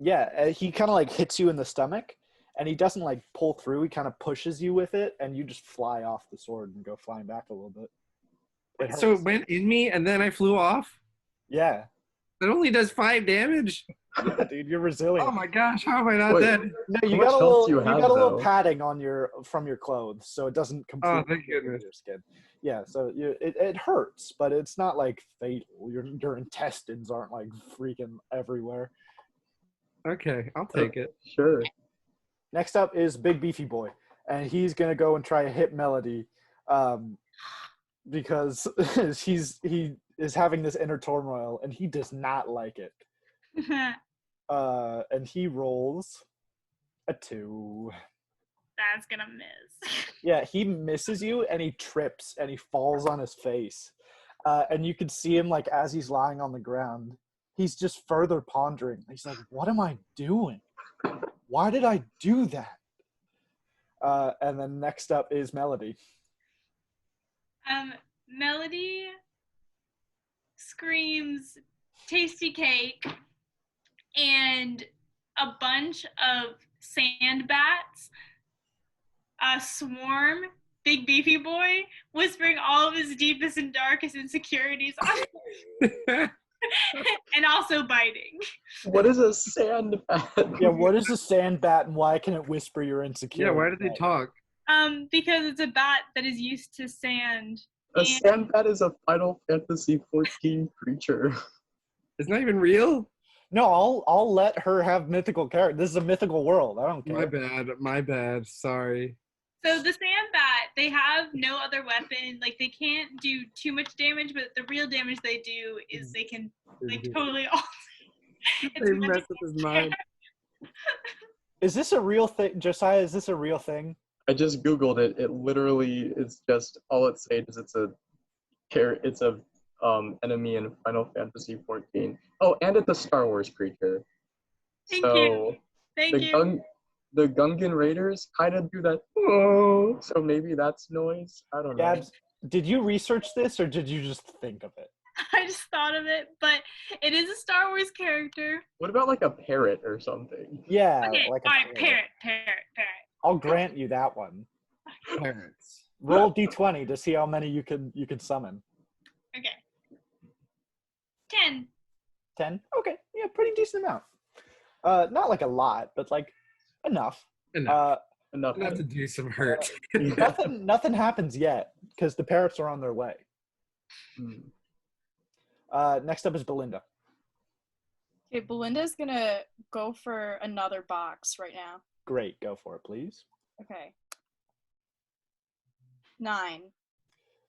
Yeah, he kind of like hits you in the stomach, and he doesn't like pull through. He kind of pushes you with it, and you just fly off the sword and go flying back a little bit. So it went in me, and then I flew off? Yeah. That only does 5 damage? Yeah, dude, you're resilient. Oh my gosh, how am I not dead? No, you got a little padding on from your clothes, so it doesn't completely get your skin. Yeah, so it hurts, but it's not like fatal. Your intestines aren't like freaking everywhere. Okay, I'll take it. Sure. Next up is Big Beefy Boy, and he's gonna go and try to hit Melody, because he is having this inner turmoil, and he does not like it. And he rolls a 2. That's gonna miss. Yeah, he misses you, and he trips, and he falls on his face. And you can see him, like, as he's lying on the ground, he's just further pondering. He's like, what am I doing? Why did I do that? And then next up is Melody. Melody screams tasty cake and a bunch of sand bats swarm Big Beefy Boy, whispering all of his deepest and darkest insecurities on him. And also biting. What is a sand bat? Yeah, what is a sand bat, and why can it whisper your insecurities? Yeah, why do they talk? Because it's a bat that is used to sand. A sand bat is a Final Fantasy 14 creature. It's not even real? No, I'll let her have mythical character. This is a mythical world. I don't care. My bad. Sorry. So the sand bat, they have no other weapon. Like, they can't do too much damage, but the real damage they do is they can, like, totally alter. They mess with his mind. Is this a real thing? Josiah, is this a real thing? I just Googled it. It literally is just, all it says is it's a enemy in Final Fantasy 14. Oh, and it's a Star Wars creature. Thank you. The Gungan Raiders kind of do that. Oh, so maybe that's noise. I don't know. Gabs, did you research this, or did you just think of it? I just thought of it, but it is a Star Wars character. What about like a parrot or something? Yeah. Okay, like all right, parrot. I'll grant you that one. Parrots. Roll d20 to see how many you can summon. Okay. 10. 10? Okay, yeah, pretty decent amount. Not like a lot, but like enough. Enough. Not to do some hurt. Nothing happens yet because the parrots are on their way. Next up is Belinda. Okay, Belinda's gonna go for another box right now. Great, go for it, please. Okay. 9.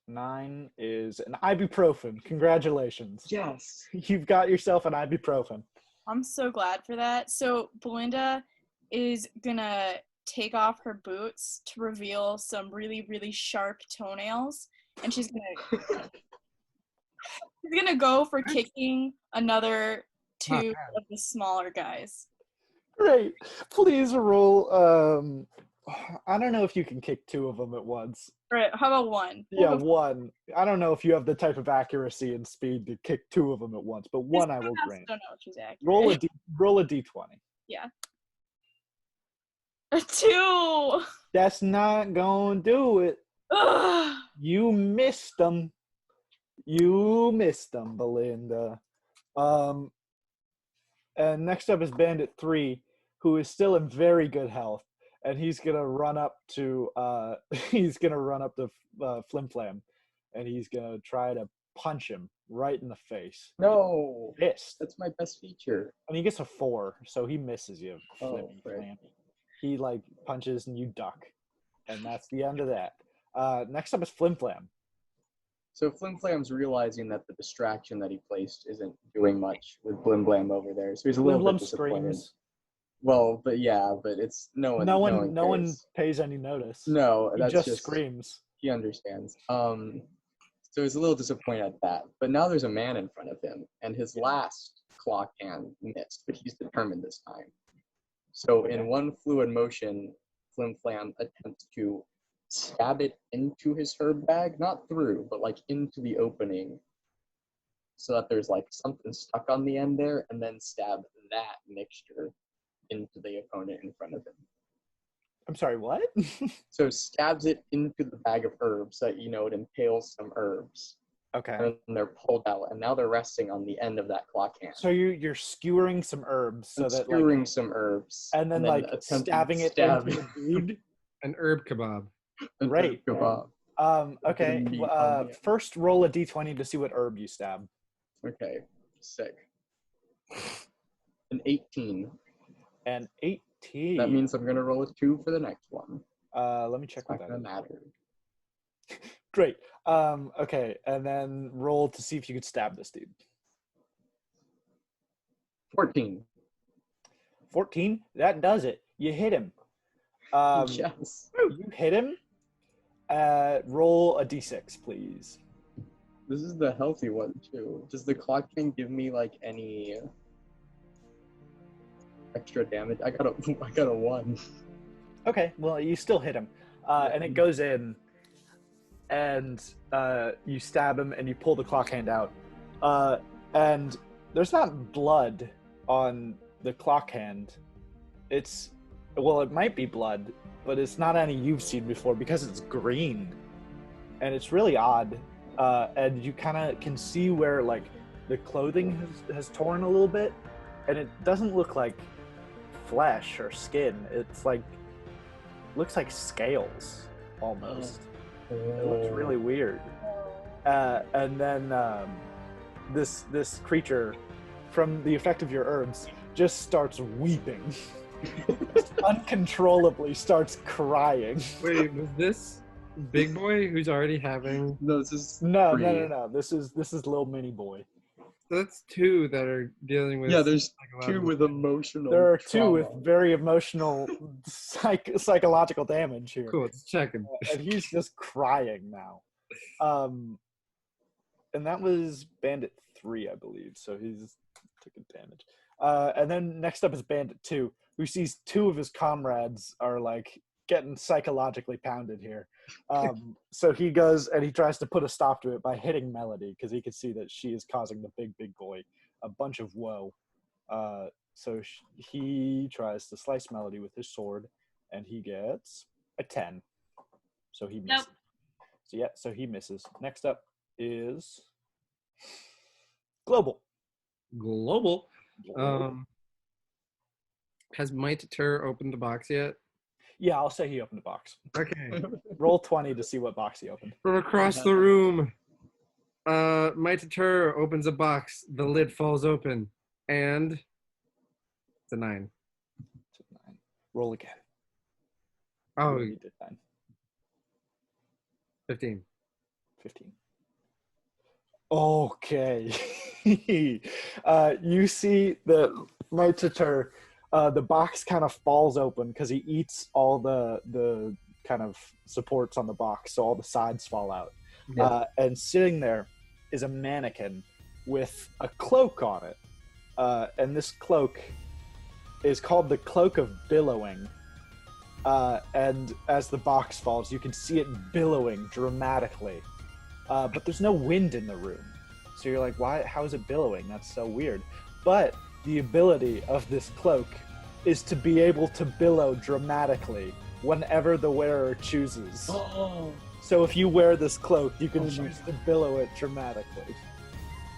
9 is an ibuprofen. Congratulations. Yes. You've got yourself an ibuprofen. I'm so glad for that. So Belinda is gonna take off her boots to reveal some really, really sharp toenails, and she's gonna go for kicking another 2 of the smaller guys. Great. Please roll. I don't know if you can kick 2 of them at once. All right, how about 1? Yeah, 1. I don't know if you have the type of accuracy and speed to kick 2 of them at once, but 1 I will grant. I don't know if she's accurate. Roll a d20. Yeah. A 2. That's not gonna do it. Ugh. You missed them. Belinda. And next up is Bandit 3, who is still in very good health, and he's gonna run up to Flim Flam, and he's gonna try to punch him right in the face. No. Missed. That's my best feature. And he gets a 4, so he misses you. Oh, right. He punches and you duck, and that's the end of that. Next up is Flim Flam. So Flim Flam's realizing that the distraction that he placed isn't doing much with Blim Blam over there, so he's a little bit disappointed. Screams. Well, but it's no one pays any notice. No, he that's just screams. He understands. So he's a little disappointed at that. But now there's a man in front of him, and his last clock hand missed, but he's determined this time. So in one fluid motion, Flim Flam attempts to stab it into his herb bag, not through, but into the opening, so that there's something stuck on the end there, and then stab that mixture into the opponent in front of him. I'm sorry, what? So stabs it into the bag of herbs so that it impales some herbs. Okay. And they're pulled out, and now they're resting on the end of that clock hand. So you're skewering some herbs, some herbs, and then stabbing it into the food. An herb kebab. Right. Okay. First roll a d20 to see what herb you stab. Okay. Sick. An 18. An 18. That means I'm gonna roll a 2 for the next one. Let me check what that is. Not gonna matter. Great. Okay, and then roll to see if you could stab this dude. 14. 14? That does it. You hit him. Yes. You hit him. Roll a d6, please. This is the healthy one too. Does the clock thing give me any extra damage? I got a 1. Okay, well you still hit him, and it goes in, and you stab him, and you pull the clock hand out, and there's not blood on the clock hand. It might be blood, but it's not any you've seen before because it's green, and it's really odd. And you kind of can see where the clothing has torn a little bit, and it doesn't look like flesh or skin. It's looks like scales almost. It looks really weird. And then this creature, from the effect of your herbs, just starts weeping. Uncontrollably starts crying. Wait, was this big boy who's already having? No, this is no. This is little mini boy. So that's 2 that are dealing with. Yeah, there's 2 with emotional. There are 2 trauma. with very emotional psychological damage here. Cool, it's checking. And he's just crying now. And that was Bandit 3, I believe. So he's taking damage. And then next up is Bandit 2, who sees 2 of his comrades are getting psychologically pounded here. So he goes and he tries to put a stop to it by hitting Melody, because he can see that she is causing the big boy a bunch of woe. So he tries to slice Melody with his sword, and he gets a 10. So he misses. Nope. So he misses. Next up is Global. Has Might Terror opened the box yet? Yeah, I'll say he opened the box. Okay. Roll 20 to see what box he opened. From across the room, my tutor opens a box. The lid falls open, and it's a 9. It's a 9. Roll again. Oh, You did 9. 15. 15. Okay. You see that my tutor, the box kind of falls open because he eats all the kind of supports on the box, so all the sides fall out. Yeah. And sitting there is a mannequin with a cloak on it. And this cloak is called the Cloak of Billowing. And as the box falls, you can see it billowing dramatically. But there's no wind in the room. So you're like, why? How is it billowing? That's so weird. But the ability of this cloak is to be able to billow dramatically whenever the wearer chooses. Oh, So if you wear this cloak, you can choose to billow it dramatically.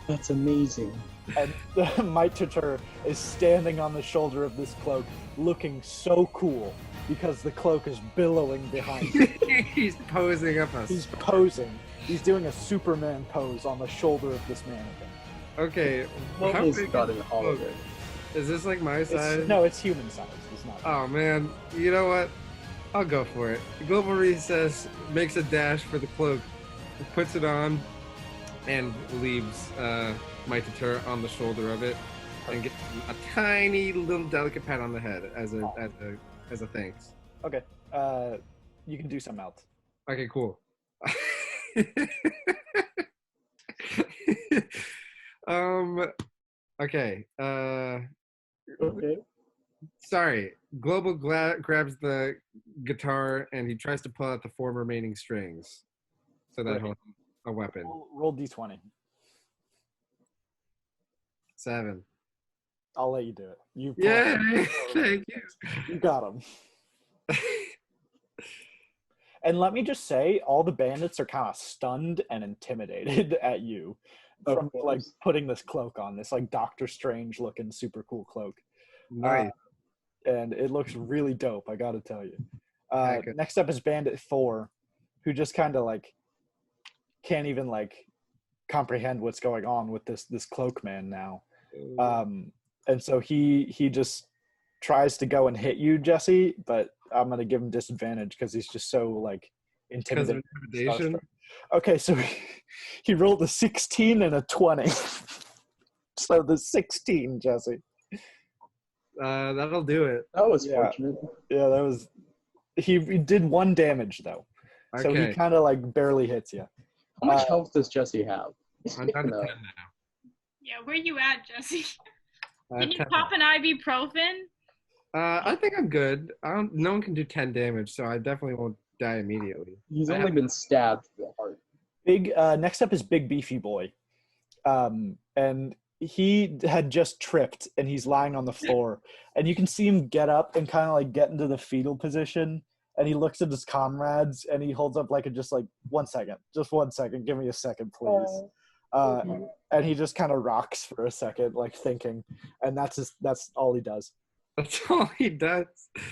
that's amazing. And my tutor is standing on the shoulder of this cloak, looking so cool because the cloak is billowing behind him. He's posing up us. He's posing. He's doing a Superman pose on the shoulder of this mannequin. Okay. What how is big got is an the cloak? holiday? Is this like my size? No, it's human size. It's not. Oh man, you know what? I'll go for it. Global Recess makes a dash for the cloak, puts it on, and leaves my tutor on the shoulder of it, and gets a tiny little delicate pat on the head as a thanks. Okay. You can do something else. Okay, cool. Okay. Okay. Sorry. Global grabs the guitar and he tries to pull out the 4 remaining strings, so that he'll have a weapon. Roll d20. 7. I'll let you do it. You. Yay! Thank you. You got him. And let me just say, all the bandits are kind of stunned and intimidated at you from like putting this cloak on, this like Doctor Strange looking super cool cloak. Nice. And it looks really dope, I gotta tell you. Okay. Next up is Bandit 4, who just kind of like can't even like comprehend what's going on with this cloak man now. And so he just tries to go and hit you, Jesse, but I'm gonna give him disadvantage because he's just so like intimidated. Intimidation? Okay, so he rolled a 16 and a 20. So the 16, Jesse. That'll do it. That was fortunate. Yeah, that was. He did 1 damage though, so he Okay. kind of like barely hits you. How much health does Jesse have? I'm down to 10 now. Yeah, where you at, Jesse? Uh, Can you 10 pop an ibuprofen? I think I'm good. No one can do 10 damage, so I definitely won't die immediately. He's only been stabbed to the heart. Big. Next up is Big Beefy Boy, and he had just tripped and he's lying on the floor, and you can see him get up and kind of like get into the fetal position, and he looks at his comrades and he holds up like just like 1 second, just 1 second, give me a second, please. And he just kind of rocks for a second, like thinking, and that's all he does. That's all he does.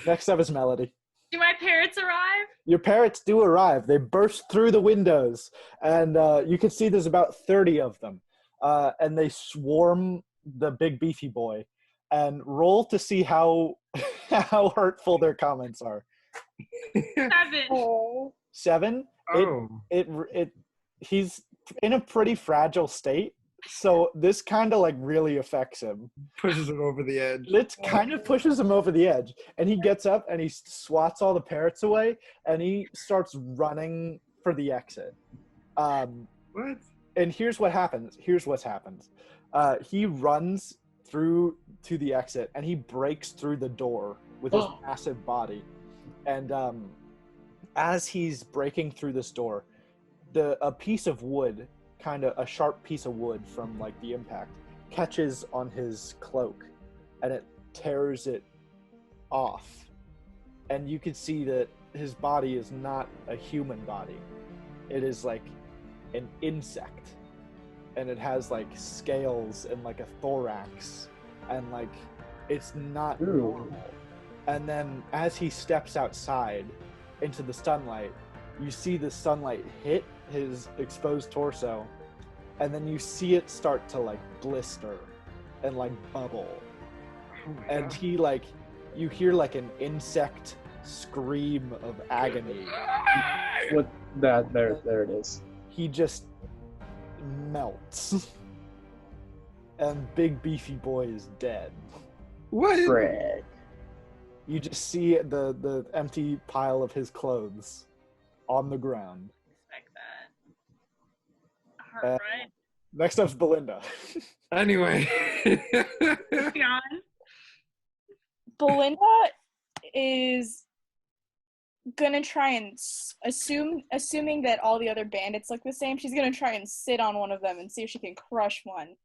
Next up is Melody. Do my parents arrive? Your parents do arrive. They burst through the windows, and you can see there's about 30 of them. And they swarm the Big Beefy Boy. And roll to see how hurtful their comments are. 7. 7? Oh. He's in a pretty fragile state, so this kind of like really affects him. Pushes it over the edge. It kind of pushes him over the edge, and he gets up and he swats all the parrots away, and he starts running for the exit. What? And here's what happens. Here's what's happened. He runs through to the exit, and he breaks through the door with his massive body. And as he's breaking through this door, a piece of wood, kind of a sharp piece of wood from like the impact, catches on his cloak, and it tears it off. And you can see that his body is not a human body. It is like an insect, and it has like scales and like a thorax, and like it's not normal. And then as he steps outside into the sunlight, you see the sunlight hit his exposed torso, and then you see it start to like blister and like bubble. And he like, you hear like an insect scream of agony. What that there it is. He just melts. And Big Beefy Boy is dead. What? Fred. You just see the empty pile of his clothes on the ground. Expect that. All right. Next up's Belinda. Anyway. Moving on. Belinda is gonna try and assuming that all the other bandits look the same, she's gonna try and sit on one of them and see if she can crush one.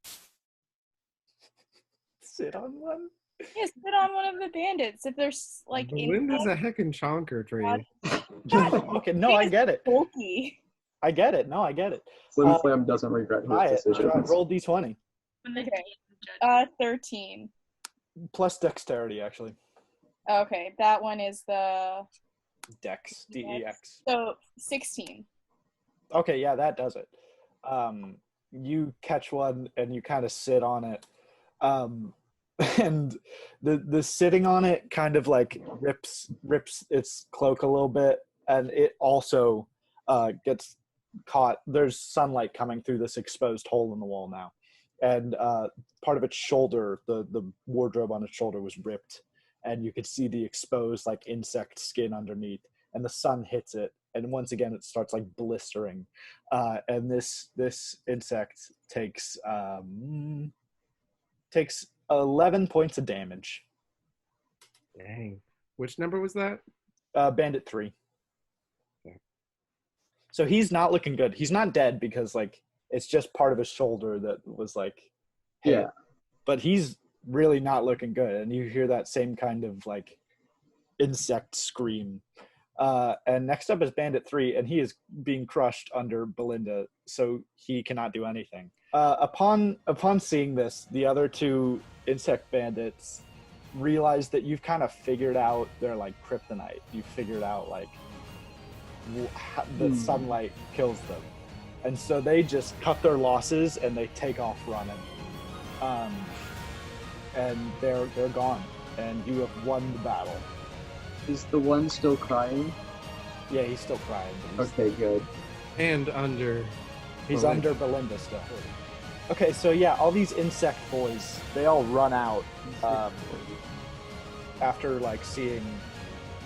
Sit on one? Yeah, sit on one of the bandits. If there's like Belinda's a heckin' chonker tree. Okay, no, I get it. bulky. I get it. No, I get it. Slim Slam doesn't regret his decisions. Roll D20. When the Okay. judge. 13. Plus dexterity, actually. Okay, that one is the Dex. D-E-X. so 16. Okay, yeah, that does it. You catch one and you kind of sit on it. And the sitting on it kind of like rips its cloak a little bit, and it also gets caught. There's sunlight coming through this exposed hole in the wall now, and part of its shoulder, the wardrobe on its shoulder was ripped, and you could see the exposed like insect skin underneath, and the sun hits it, and once again it starts like blistering, and this insect takes 11 points of damage. Dang. Which number was that? Bandit 3. Okay. So he's not looking good. He's not dead because like it's just part of his shoulder that was like hit. Yeah. But he's really not looking good, and you hear that same kind of like insect scream. And next up is Bandit 3, and he is being crushed under Belinda, so he cannot do anything. Upon seeing this, the other two insect bandits realize that you've kind of figured out their like kryptonite. You've figured out like the sunlight kills them, and so they just cut their losses and they take off running. And they're gone, and you have won the battle. Is the one still crying? Yeah, he's still crying. But Okay, good. And under. he's Belinda. under Belinda still. Okay, so yeah, all these insect boys, they all run out after like seeing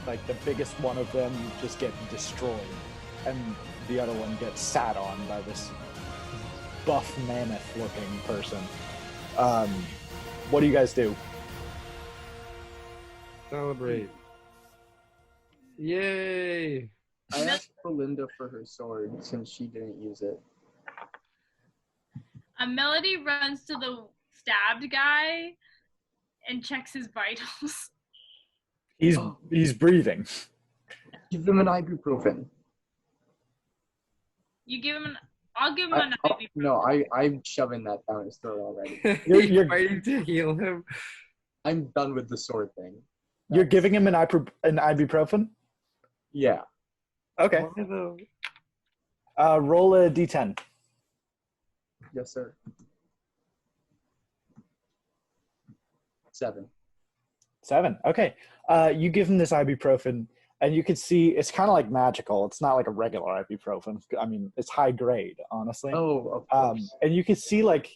like the biggest one of them just get destroyed, and the other one gets sat on by this buff mammoth looking person. What do you guys do? Celebrate. Yay! I asked Belinda for her sword since she didn't use it. Melody runs to the stabbed guy and checks his vitals. He's breathing. Give him an ibuprofen. You give him I'll give him an ibuprofen. No, I'm shoving that down his throat already. You're waiting to heal him. I'm done with the sword thing. You're giving him an ibuprofen? Yeah. Okay. Why though? Roll a d10. Yes, sir. 7. 7. Okay. You give him this ibuprofen, and you can see it's kind of like magical. It's not like a regular ibuprofen. I mean, it's high grade, honestly. Oh, of course. And you can see like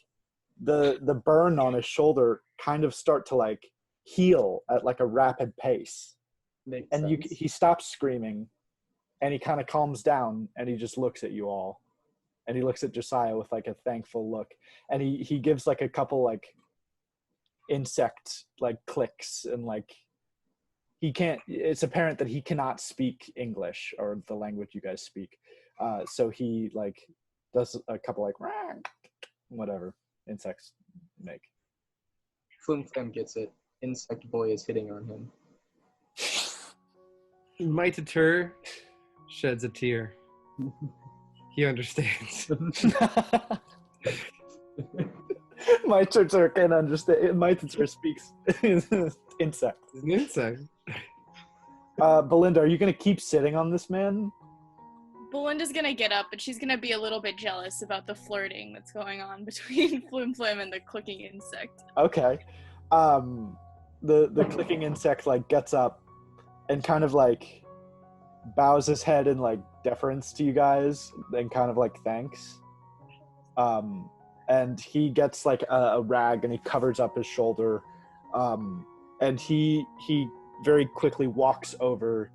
the burn on his shoulder kind of start to like heal at like a rapid pace. Makes And sense. he stops screaming, and he kind of calms down, and he just looks at you all. And he looks at Josiah with like a thankful look, and he gives like a couple like insect like clicks, and like it's apparent that he cannot speak English or the language you guys speak, so he like does a couple like whatever insects make. Flim Flam gets it. Insect boy is hitting on him. Maitatur sheds a tear. He understands. My tutor can understand. My tutor speaks Insect. It's an insect. Belinda, are you gonna keep sitting on this man? Belinda's gonna get up, but she's gonna be a little bit jealous about the flirting that's going on between Flim Flam and the clicking insect. Okay. The clicking insect like gets up and kind of like bows his head in like deference to you guys and kind of like thanks. And he gets like a rag and he covers up his shoulder. And he very quickly walks over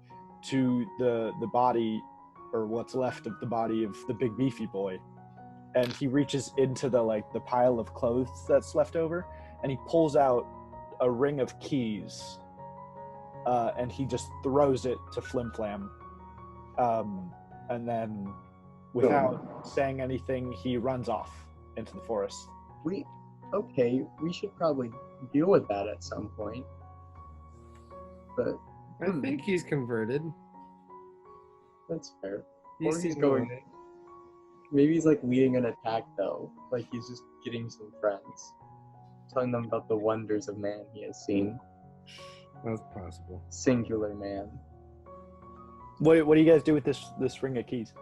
to the body, or what's left of the body of the big beefy boy, and he reaches into the pile of clothes that's left over, and he pulls out a ring of keys, and he just throws it to Flim Flam, and then without saying anything, he runs off into the forest. We should probably deal with that at some point. But I think he's converted. that's fair. He's Or he's seen going. the light. Maybe he's like leading an attack though. Like he's just getting some friends, telling them about the wonders of man he has seen. That's possible. Singular man. What do you guys do with this ring of keys?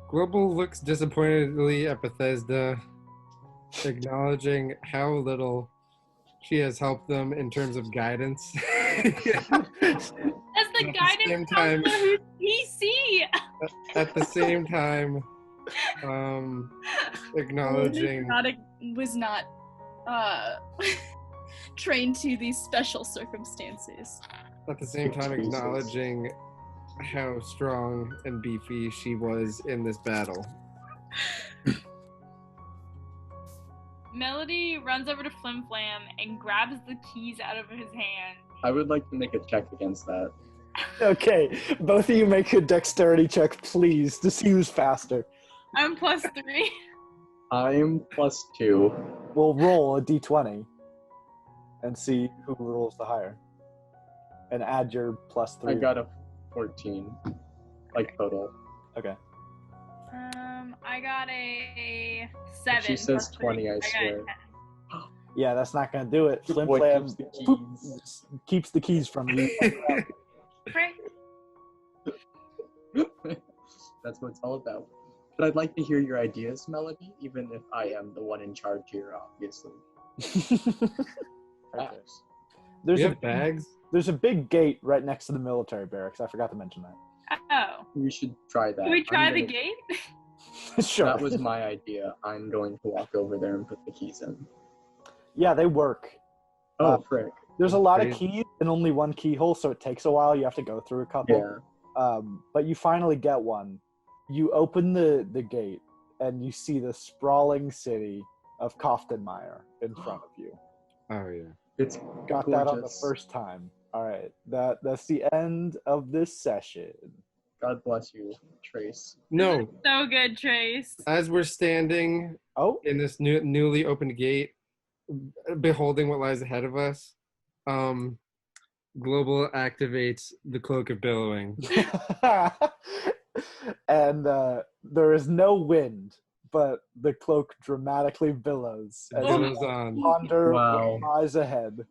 Global looks disappointedly at Bethesda, acknowledging how little she has helped them in terms of guidance. That's the At the guidance same time- counselor who's PC. At the same time, acknowledging was not trained to these special circumstances. at the same time Jesus. acknowledging how strong and beefy she was in this battle. Melody runs over to Flim Flam and grabs the keys out of his hand. I would like to make a check against that. Okay, both of you make a dexterity check, please, to see who's faster. I'm +3. I'm +2. We'll roll a d20 and see who rolls the higher. And add your +3. I got a 14, like total. Okay. I got a 7. She says +3. 20, I got a swear. 10. Yeah, that's not gonna do it. Flim Boy Flam keeps the keys. keeps the keys from you. Right. That's what it's all about. But I'd like to hear your ideas, Melody, even if I am the one in charge here, obviously. Facts. There's We a have bags. there's a big gate right next to the military barracks. I forgot to mention that. Oh. We should try that. Can we try I'm the gonna- gate? Sure. That was my idea. I'm going to walk over there and put the keys in. Yeah, they work. Oh, frick. There's a lot of Crazy. keys and only one keyhole, so it takes a while. You have to go through a couple. Yeah. But you finally get one. You open the gate, and you see the sprawling city of Koftenmeyer in front of you. Oh yeah. It's Got that on the gorgeous. first time. All right, that's the end of this session. God bless you, Trace. No, So good, Trace. as we're standing Oh, in this newly opened gate, beholding what lies ahead of us, Global activates the Cloak of Billowing. and there is no wind, but the cloak dramatically billows as Billows on. you ponder Wow. what lies ahead.